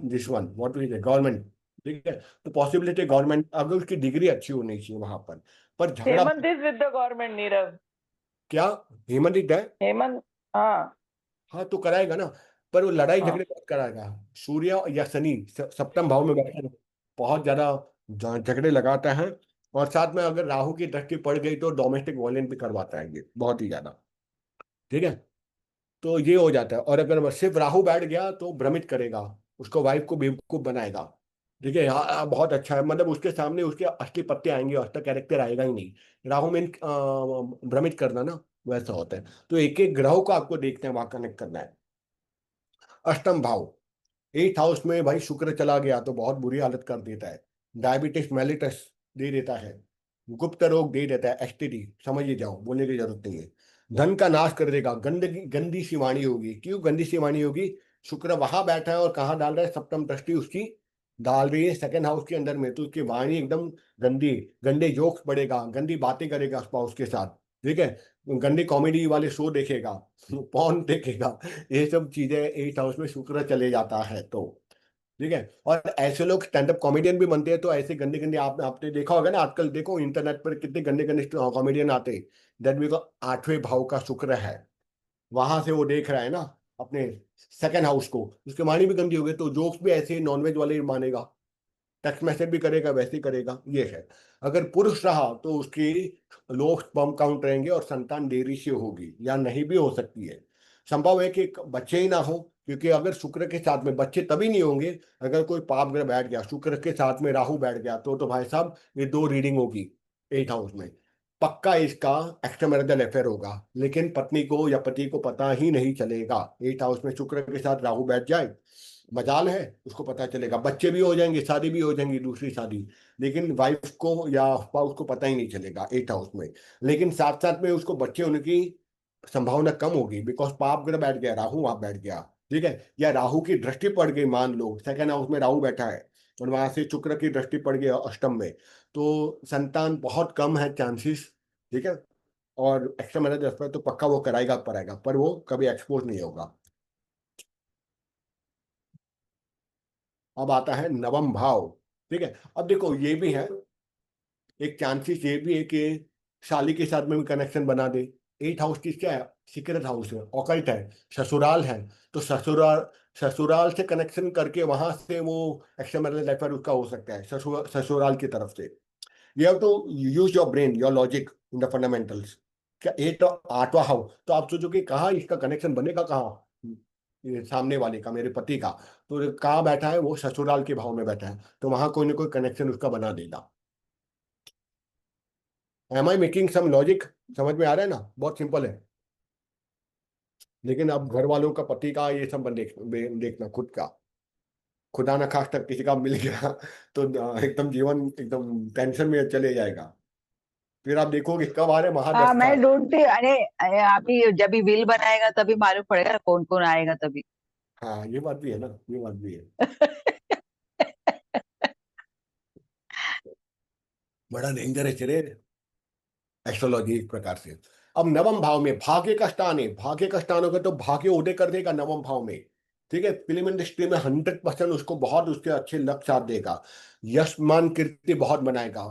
this one what is government, ठीक है। तो पॉसिबिलिटी गवर्नमेंट, अगर उसकी डिग्री अच्छी होनी चाहिए वहां पर झगड़ा। Hemant is with the government, Nirav. क्या हेमंत है? Hemant. हाँ. हाँ तो कराएगा ना, पर वो लड़ाई हाँ. झगड़े बहुत कराएगा। सूर्य या शनि सप्तम भाव में बैठा है, बहुत ज्यादा झगड़े लगाता है। और साथ में अगर राहु की दृष्टि पड़ गई तो डोमेस्टिक वायलेंस भी करवाता है ये, बहुत ही ज्यादा, ठीक है। तो ये हो जाता है। और अगर सिर्फ राहु बैठ गया तो भ्रमित करेगा, उसको वाइफ को बेवकूफ बनाएगा, ठीक है। हाँ बहुत अच्छा है, मतलब उसके सामने उसके असली पत्ते आएंगे, असली कैरेक्टर आएगा ही नहीं। राहु में भ्रमित करना ना, वैसा होता है। तो एक एक ग्रहों को आपको देखते हैं, वहां कनेक्ट करना है। अष्टम भाव, 8th हाउस में भाई शुक्र चला गया तो बहुत बुरी हालत कर देता है। डायबिटीज मेलिटस दे देता है, गुप्त रोग दे देता है, एसटीडी समझ ही जाओ, बोलने की जरूरत नहीं है। धन का नाश कर देगा, गंदगी गंदी सी वाणी होगी। क्यों गंदी सी वाणी होगी? शुक्र वहां बैठा है और कहाँ डाल रहा है, सप्तम दृष्टि उसकी डाल रही है 2nd हाउस के अंदर में, तो उसकी वाणी एकदम गंदी, गंदे जोक्स पड़ेगा, गंदी बातें करेगा स्पाउस के साथ, ठीक है। गंदी कॉमेडी वाले शो देखेगा, पॉर्न देखेगा, ये सब चीजें 8th हाउस में शुक्र चले जाता है तो, ठीक है। और ऐसे लोग स्टैंड अप कॉमेडियन भी बनते हैं, तो ऐसे गंदे गंदे आपने देखा होगा ना, आजकल देखो इंटरनेट पर कितने गंदे गंदे कॉमेडियन आते हैं। दैट मीन 8वें भाव का शुक्र है, वहां से वो देख रहा है ना अपने 2nd हाउस को, उसकी वाणी भी गंदी हो गई तो जोक्स भी ऐसे नॉनवेज वाले ही मानेगा, टेक्स्ट मैसेज भी करेगा, वैसे ही करेगा, ये है। अगर पुरुष रहा तो उसकी लो स्पर्म काउंट रहेंगे और संतान देरी से होगी या नहीं भी हो सकती है। संभव है कि बच्चे ही ना हो, क्योंकि अगर शुक्र के साथ में बच्चे तभी नहीं होंगे अगर कोई पाप ग्रह बैठ गया, शुक्र के साथ में राहु बैठ गया तो भाई साहब ये 2 रीडिंग होगी 8th हाउस में, पक्का इसका एक्स्ट्रामैरिटल अफेयर होगा, लेकिन पत्नी को या पति को पता ही नहीं चलेगा। 8th हाउस में शुक्र के साथ राहु बैठ जाए, मजाल है उसको पता चलेगा, बच्चे भी हो जाएंगे, शादी भी हो जाएंगी, दूसरी शादी, लेकिन वाइफ को या स्पाउस को पता ही नहीं चलेगा 8th हाउस में। लेकिन साथ साथ में उसको बच्चे होने की संभावना कम होगी, बिकॉज पाप ग्रह बैठ गया, राहु वहां बैठ गया, ठीक है। या राहु की दृष्टि पड़ गई, मान लो 2nd हाउस में राहु बैठा है और वहां से शुक्र की दृष्टि पड़ गई अष्टम में, तो संतान बहुत कम है चांसेस, ठीक है। और एक्स्ट्रा मैरिज तो पक्का वो कराएगा पर वो कभी एक्सपोज नहीं होगा। अब आता है 9वां भाव, ठीक है। अब देखो ये भी है, एक चांसेस ये भी है कि शाली के साथ में भी कनेक्शन बना दे। 8th हाउस की क्या है, सीक्रेट हाउस है, ऑकल्ट है, ससुराल है, तो ससुराल, ससुराल से कनेक्शन करके वहां से वो एक्स्ट्रा मैरिटल अफेयर उसका हो सकता है, ससुराल की तरफ से। You have to use your brain, your logic in the fundamentals. क्या 8वां हाउस, तो आप सोचो कि कहाँ इसका कनेक्शन बनेगा, कहाँ, ये सामने वाले का, मेरे पति का, तो कहाँ बैठा है, वो ससुराल के भाव में बैठा है, तो वहां कोई ना कोई कनेक्शन उसका बना देगा। Am I making some logic? समझ में आ रहा है ना, बहुत सिंपल है। लेकिन अब घर वालों का, पति का, ये सब देखना खुद का, खुदा ना खास्ता किसी का मिल गया तो एकदम जीवन एकदम टेंशन में चले जाएगा। फिर आप देखोगे कब आ रहे हाँ, महादशा। मैं ढूंढती, अरे अरे, अभी जब भी विल बनाएगा तभी मालूम पड़ेगा कौन कौन आएगा तभी। हाँ ये बात भी है ना, ये बात भी है, बड़ा डेंजर है चले एस्ट्रोलॉजी एक प्रकार से। अब 9वां भाव में भाग्य का स्थान है, भाग्य का स्थान होगा तो भाग्य उदय कर देगा 9वां भाव में, ठीक है। फिल्म इंडस्ट्री में 100% उसको बहुत उसके अच्छे लक साथ देगा, यश मान कीर्ति बहुत बनाएगा,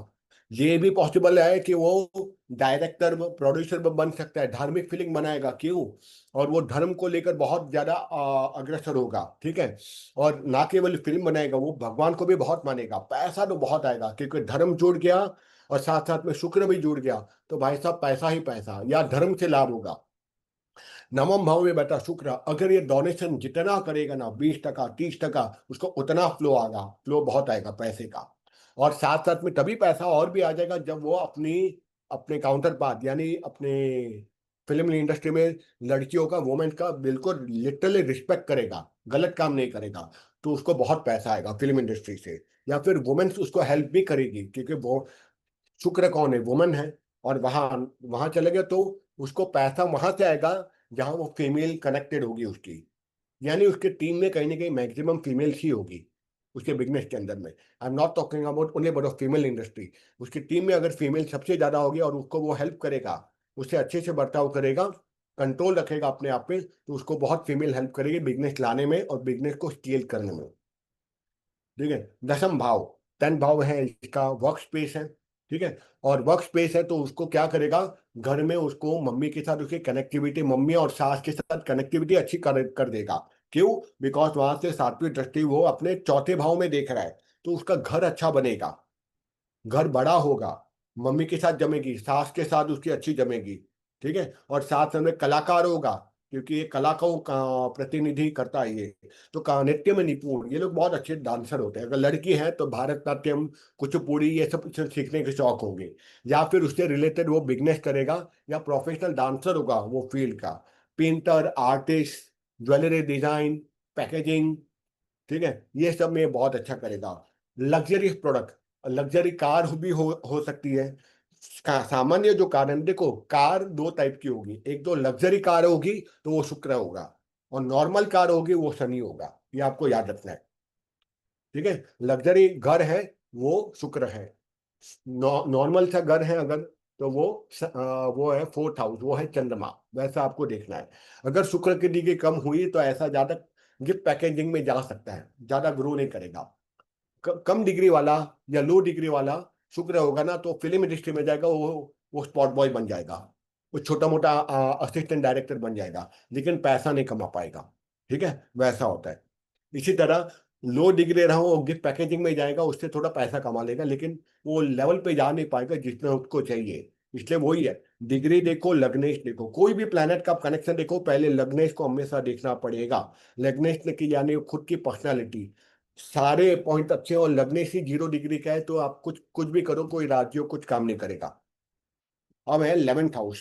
ये भी पॉसिबल है कि वो डायरेक्टर प्रोड्यूसर बन सकता है, धार्मिक फिल्म बनाएगा, क्यों, और वो धर्म को लेकर बहुत ज्यादा अग्रसर होगा, ठीक है। और ना केवल फिल्म बनाएगा, वो भगवान को भी बहुत मानेगा, पैसा तो बहुत आएगा, क्योंकि धर्म जुड़ गया और साथ साथ में शुक्र भी जुड़ गया, तो भाई साहब पैसा ही पैसा, या धर्म से लाभ होगा। नवम भाव में बैठा शुक्र, अगर ये डोनेशन जितना करेगा ना, 20%, 30%, उसको उतना फ्लो आएगा, फ्लो बहुत आएगा पैसे का। और साथ साथ में तभी पैसा और भी आ जाएगा जब वो अपनी अपने काउंटर पार्ट, यानी अपने फिल्म इंडस्ट्री में लड़कियों का, वुमेन का बिल्कुल लिटरली रिस्पेक्ट करेगा, गलत काम नहीं करेगा, तो उसको बहुत पैसा आएगा फिल्म इंडस्ट्री से। या फिर वुमेन्स उसको हेल्प भी करेगी, क्योंकि वो शुक्र कौन है, वुमन है, और वहां वहां चले गए तो उसको पैसा वहां से आएगा जहां वो फीमेल कनेक्टेड होगी उसकी, यानी उसके टीम में कहीं ना कहीं मैक्सिमम फीमेल्स ही होगी उसके बिजनेस के अंदर में। I am not talking about only about female industry. उसकी टीम में अगर फीमेल सबसे ज्यादा होगी और उसको वो हेल्प करेगा, उससे अच्छे से बर्ताव करेगा, कंट्रोल रखेगा अपने आप पे, तो उसको बहुत फीमेल हेल्प करेगी बिजनेस लाने में और बिजनेस को स्केल करने में, ठीक है। दसम भाव, 10 भाव है इसका, वर्क स्पेस है, ठीक है। और वर्क स्पेस है तो उसको क्या करेगा, घर में उसको मम्मी के साथ उसकी कनेक्टिविटी, मम्मी और सास के साथ कनेक्टिविटी अच्छी कर देगा, क्यों, बिकॉज वहां से सातवीं दृष्टि वो अपने चौथे भाव में देख रहा है, तो उसका घर अच्छा बनेगा, घर बड़ा होगा, मम्मी के साथ जमेगी, सास के साथ उसकी अच्छी जमेगी, ठीक है। और साथ में कलाकार होगा, क्योंकि ये कला को प्रतिनिधि करता है ये, तो नृत्य में निपुण, ये लोग बहुत अच्छे डांसर होते हैं। अगर लड़की है तो भारतनाट्यम, कुचिपुड़ी, ये सब सीखने के शौक होंगे, या फिर उससे रिलेटेड वो बिजनेस करेगा, या प्रोफेशनल डांसर होगा वो फील्ड का, painter, artist, jewellery design, packaging, ठीक है, ये सब में बहुत अच्छा करेगा। लग्जरी प्रोडक्ट, लग्जरी कार भी हो सकती है। सामान्य जो कार है, देखो कार दो टाइप की होगी, एक तो लग्जरी कार होगी तो वो शुक्र होगा, और नॉर्मल कार होगी वो शनि होगा, ये आपको याद रखना है, ठीक है। लग्जरी घर है वो शुक्र है, नॉर्मल सा घर है अगर, तो वो है फोर्थ हाउस, वो है चंद्रमा, वैसा आपको देखना है। अगर शुक्र की डिग्री कम हुई तो ऐसा ज्यादा गिफ्ट पैकेजिंग में जा सकता है, ज्यादा ग्रो नहीं करेगा। कम डिग्री वाला या लो डिग्री वाला शुक्र होगा ना, तो फिल्म इंडस्ट्री में जाएगा, वो स्पॉट बॉय बन जाएगा, वो छोटा मोटा असिस्टेंट डायरेक्टर बन जाएगा, लेकिन पैसा नहीं कमा पाएगा, ठीक है, वैसा होता है। इसी तरह लो डिग्री रहा वो गिफ्ट पैकेजिंग में जाएगा, उससे थोड़ा पैसा कमा लेगा, लेकिन वो लेवल पे जा नहीं पाएगा जितना उसको चाहिए। इसलिए वही है, डिग्री देखो, लग्नेश देखो, कोई भी प्लेनेट का कनेक्शन देखो, पहले लग्नेश को हमेशा देखना पड़ेगा। लग्नेश ने की यानी खुद की पर्सनालिटी, सारे पॉइंट अच्छे, और लग्नेश ही 0 डिग्री का है तो आप कुछ कुछ भी करो, कोई राज्य कुछ काम नहीं करेगा। अब है 11th हाउस,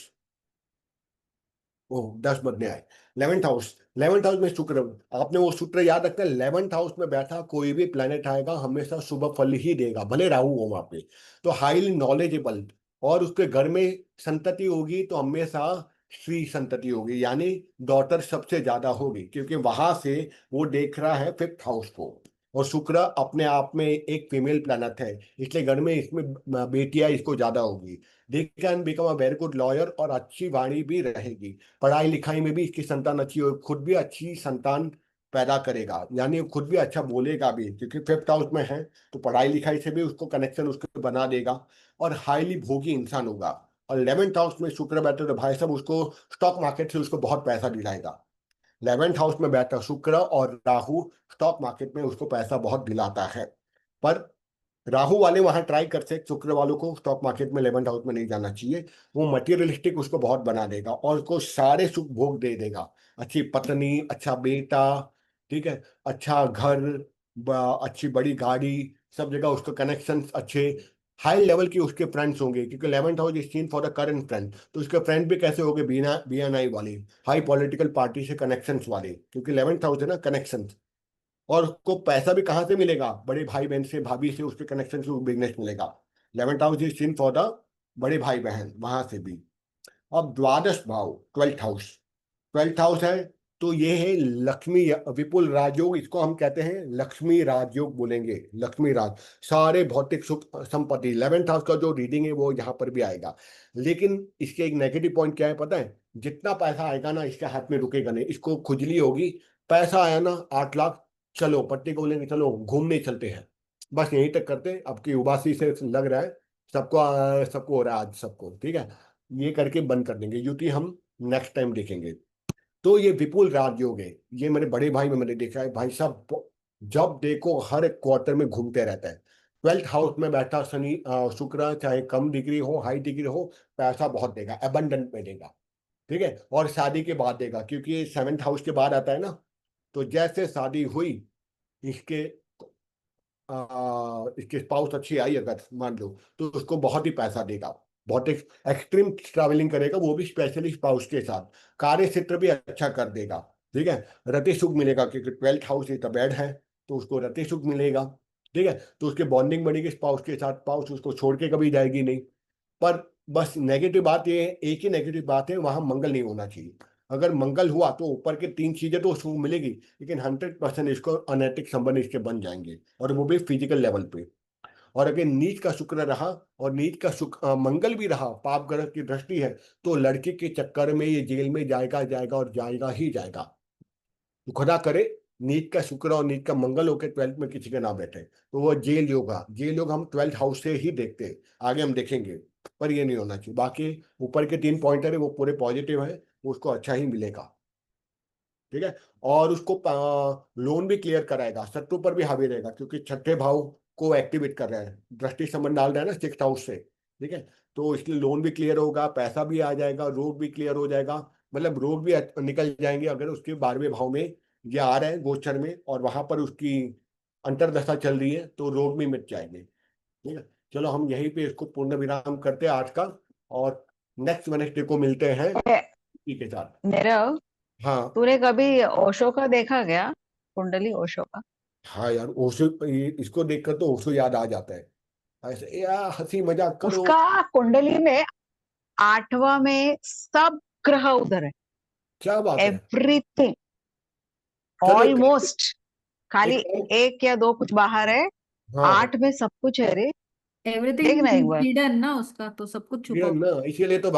ओह 10 बनने आए। 11th हाउस, 11th हाउस में शुक्र, आपने वो सूत्र याद रखना है, 11th हाउस में बैठा कोई भी प्लेनेट आएगा हमेशा शुभ फल ही देगा, भले राहु हो वहां पे, तो हाईली नॉलेजेबल। और उसके घर में संतति होगी तो हमेशा श्री संतति होगी, यानी डॉटर सबसे ज्यादा होगी, क्योंकि वहां से वो देख रहा है 5th हाउस को। और शुक्र अपने आप में एक फीमेल प्लेनेट है, इसलिए घर में इसमें बेटियां इसको ज्यादा होगी। They can become a very good lawyer, और अच्छी वाणी भी रहेगी, पढ़ाई लिखाई में भी इसकी संतान अच्छी हो, खुद भी अच्छी संतान पैदा करेगा, यानी वो खुद भी अच्छा बोलेगा भी, क्योंकि 5th हाउस में है, तो पढ़ाई लिखाई से भी उसको कनेक्शन उसको बना देगा। और हाईली भोगी इंसान होगा। और 11th हाउस में शुक्र बैठे तो भाई साहब उसको स्टॉक मार्केट से उसको बहुत पैसा दिलाएगा। 11th हाउस में बैठा शुक्र और राहु स्टॉक मार्केट में उसको पैसा बहुत दिलाता है। पर राहु वाले वहां ट्राई करते हैं, शुक्र वालों को स्टॉक मार्केट में 11th हाउस में नहीं जाना चाहिए। वो मटेरियलिस्टिक उसको बहुत बना देगा और उसको सारे सुख भोग दे देगा, अच्छी पत्नी, अच्छा बेटा, ठीक है, अच्छा घर, अच्छी बड़ी गाड़ी, सब जगह उसके कनेक्शन अच्छे, हाई लेवल की उसके फ्रेंड्स होंगे, क्योंकि 11th house is seen for the current friend, तो उसके फ्रेंड भी कैसे होंगे, बीना BNI वाले, हाई पॉलिटिकल पार्टी से कनेक्शंस वाले, क्योंकि 11th हाउस है ना कनेक्शन। और उसको पैसा भी कहाँ से मिलेगा, बड़े भाई बहन से, भाभी से, उसके कनेक्शन से बिजनेस मिलेगा। 11th house is seen for the बड़े भाई बहन, वहां से भी। अब द्वादश भाव, 12th हाउस, 12th हाउस है तो ये है लक्ष्मी विपुल राजयोग, इसको हम कहते हैं लक्ष्मी राजयोग बोलेंगे, लक्ष्मी राज, सारे भौतिक सुख संपत्ति। 11th हाउस का जो रीडिंग है वो यहाँ पर भी आएगा, लेकिन इसके एक नेगेटिव पॉइंट क्या है पता है, जितना पैसा आएगा ना इसके हाथ में रुकेगा नहीं, इसको खुजली होगी। पैसा आया ना 8 लाख, चलो पट्टी को बोलेंगे चलो घूमने चलते हैं, बस यहीं तक करते हैं। अब की उबासी से लग रहा है सबको हो रहा है आज सबको, ठीक है। ये करके बंद कर देंगे, युति हम नेक्स्ट टाइम देखेंगे। तो ये विपुल राजयोग है, ये मेरे बड़े भाई में मैंने देखा है भाई साहब, जब देखो हर एक क्वार्टर में घूमते रहता है। 12th हाउस में बैठा शनि शुक्र, चाहे कम डिग्री हो हाई डिग्री हो, पैसा बहुत देगा, एबंडेंट में देगा, ठीक है। और शादी के बाद देगा, क्योंकि ये 7th हाउस के बाद आता है ना। तो जैसे शादी हुई, इसके इसकी स्पाउस अच्छी आई अगर मान लो, तो उसको बहुत ही पैसा देगा, बहुत एक्सट्रीम ट्रैवलिंग करेगा, वो भी स्पेशली स्पाउस के साथ। कार्य क्षेत्र भी अच्छा कर देगा, ठीक है। रति सुख मिलेगा, क्योंकि 12th house is the bed है, तो उसको रति सुख मिलेगा, ठीक है। तो उसके बॉन्डिंग बढ़ेगी स्पाउस के साथ, स्पाउस उसको छोड़ के कभी जाएगी नहीं। पर बस नेगेटिव बात ये है, एक ही नेगेटिव बात है, वहां मंगल नहीं होना चाहिए। अगर मंगल हुआ तो ऊपर के 3 चीजें तो उसको मिलेगी, लेकिन 100% इसको अनैतिक संबंध इसके बन जाएंगे, और वो भी फिजिकल लेवल पे। और अगर नीच का शुक्र रहा, और नीच का मंगल भी रहा, पाप ग्रह की दृष्टि है, तो लड़के के चक्कर में ये जेल में जाएगा जाएगा और जाएगा ही जाएगा। तो खुदा करे नीच का शुक्र और नीच का मंगल होकर 12th में किसी के ना बैठे, तो वो जेल योग, जेल योग हम 12th हाउस से ही देखते हैं, आगे हम देखेंगे। पर ये नहीं होना चाहिए। बाकी ऊपर के 3 पॉइंटर है वो पूरे पॉजिटिव है, उसको अच्छा ही मिलेगा, ठीक है। और उसको लोन भी क्लियर कराएगा, शत्रु पर भी हावी रहेगा, क्योंकि छठे भाव को एक्टिवेट कर रहा है, दृष्टि संबंध डाल रहा है ना 6th हाउस से, ठीक है। तो इसलिए लोन भी क्लियर होगा, पैसा भी आ जाएगा, रोग भी क्लियर हो जाएगा, मतलब रोग भी निकल जाएंगे अगर उसके 12वें भाव में ये आ रहे हैं गोचर में, और वहां पर उसकी अंतर्दशा चल रही है, तो रोग भी मिट जाएंगे, ठीक है। चलो हम यहीं पे इसको पूर्ण विराम करते हैं आज का, और नेक्स्ट वेडनेसडे को मिलते हैं ठीक है साथ। नीरव, हाँ तूने कभी ओशो का देखा क्या? कुंडली ओशो का? हाँ यार, ओशो इसको देखकर तो ओशो याद आ जाता है, ऐसे यार हंसी मजाक करो। उसका कुंडली में 8वां में सब ग्रह उधर है, क्या बात है। एवरीथिंग, चलो ऑलमोस्ट। खाली एक 1 या 2 कुछ बाहर है, हाँ 8 में सब कुछ है रे। एवरीथिंग देखना एक बार। हिडन ना उसका, तो सब कुछ छुपा ये हुआ। ना, इसीलिए तो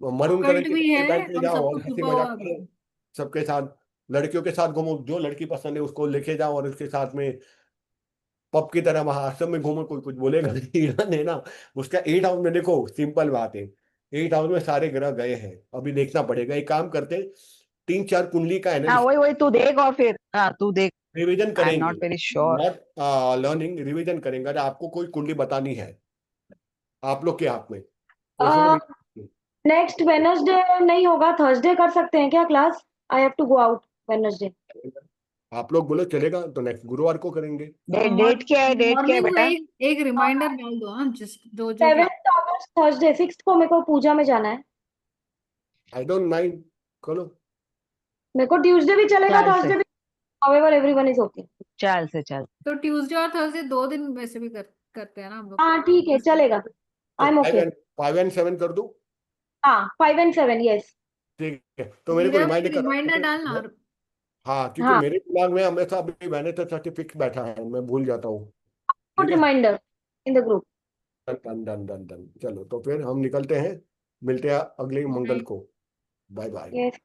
मरून कलर ऑकल्ट की भी है पैंट ले और जाओ सब और कुछ हंसी छुपा हुआ मजाक भी करो है। सबके साथ। लड़कियों के साथ घूमो, जो लड़की पसंद है उसको लेके जाओ, और उसके साथ में पप की तरह वहां आश्रम में घूमो, कोई कुछ बोलेगा नहीं। ईरान है ना, उसका 8 हाउस में देखो, सिंपल बात है, 8 हाउस में सारे ग्रह गए हैं, अभी देखना पड़ेगा। एक काम करते, 3-4 कुंडली का हाँ, एनालिसिस वही वही तू देख, और फिर हाँ तू देख। रिवीजन आई एम करेंगे, not very sure. Not learning, revision करेंगे। अगर आपको कोई कुंडली बतानी है, आप लोग के हाथ में, ओशो को भी नेक्स्ट वेनसडे नहीं होगा, थर्सडे कर सकते हैं क्या class? I have to go out Wednesday. आप लोग बोलो चलेगा तो नेक्स्ट गुरुवार को करेंगे। डेट क्या है, डेट क्या है मॉर्निंग में बेटा? एक एक रिमाइंडर डाल दो, हाँ, जिस जो जो क्लास। 7 अगस्त थर्सडे, 6 को मेरे को पूजा में जाना है। आई डोंट माइंड, करो। मेरे को ट्यूसडे भी चलेगा, चाल से, थर्सडे भी। However everyone is okay. चाल से, चाल। तो ट्यूसडे और थर्सडे 2 दिन वैसे भी करते हैं ना हम लोग। हाँ ठीक है, चलेगा। तो I am five okay. And 5 and 7 कर दूं। हाँ, 5 and 7, यस। ठीक है, तो मेरे को नीरव रिमाइंड के करो रिमाइंडर डालना। क्योंकि और हाँ, क्योंकि हाँ, मेरे दिमाग में हमेशा अभी मैंने तो सर्टिफिकेट बैठा है, मैं भूल जाता हूँ। गुड ठीक है, reminder in the group. Done done done done, चलो तो फिर हम निकलते हैं, मिलते हैं अगले मंगल को। Bye bye. यस।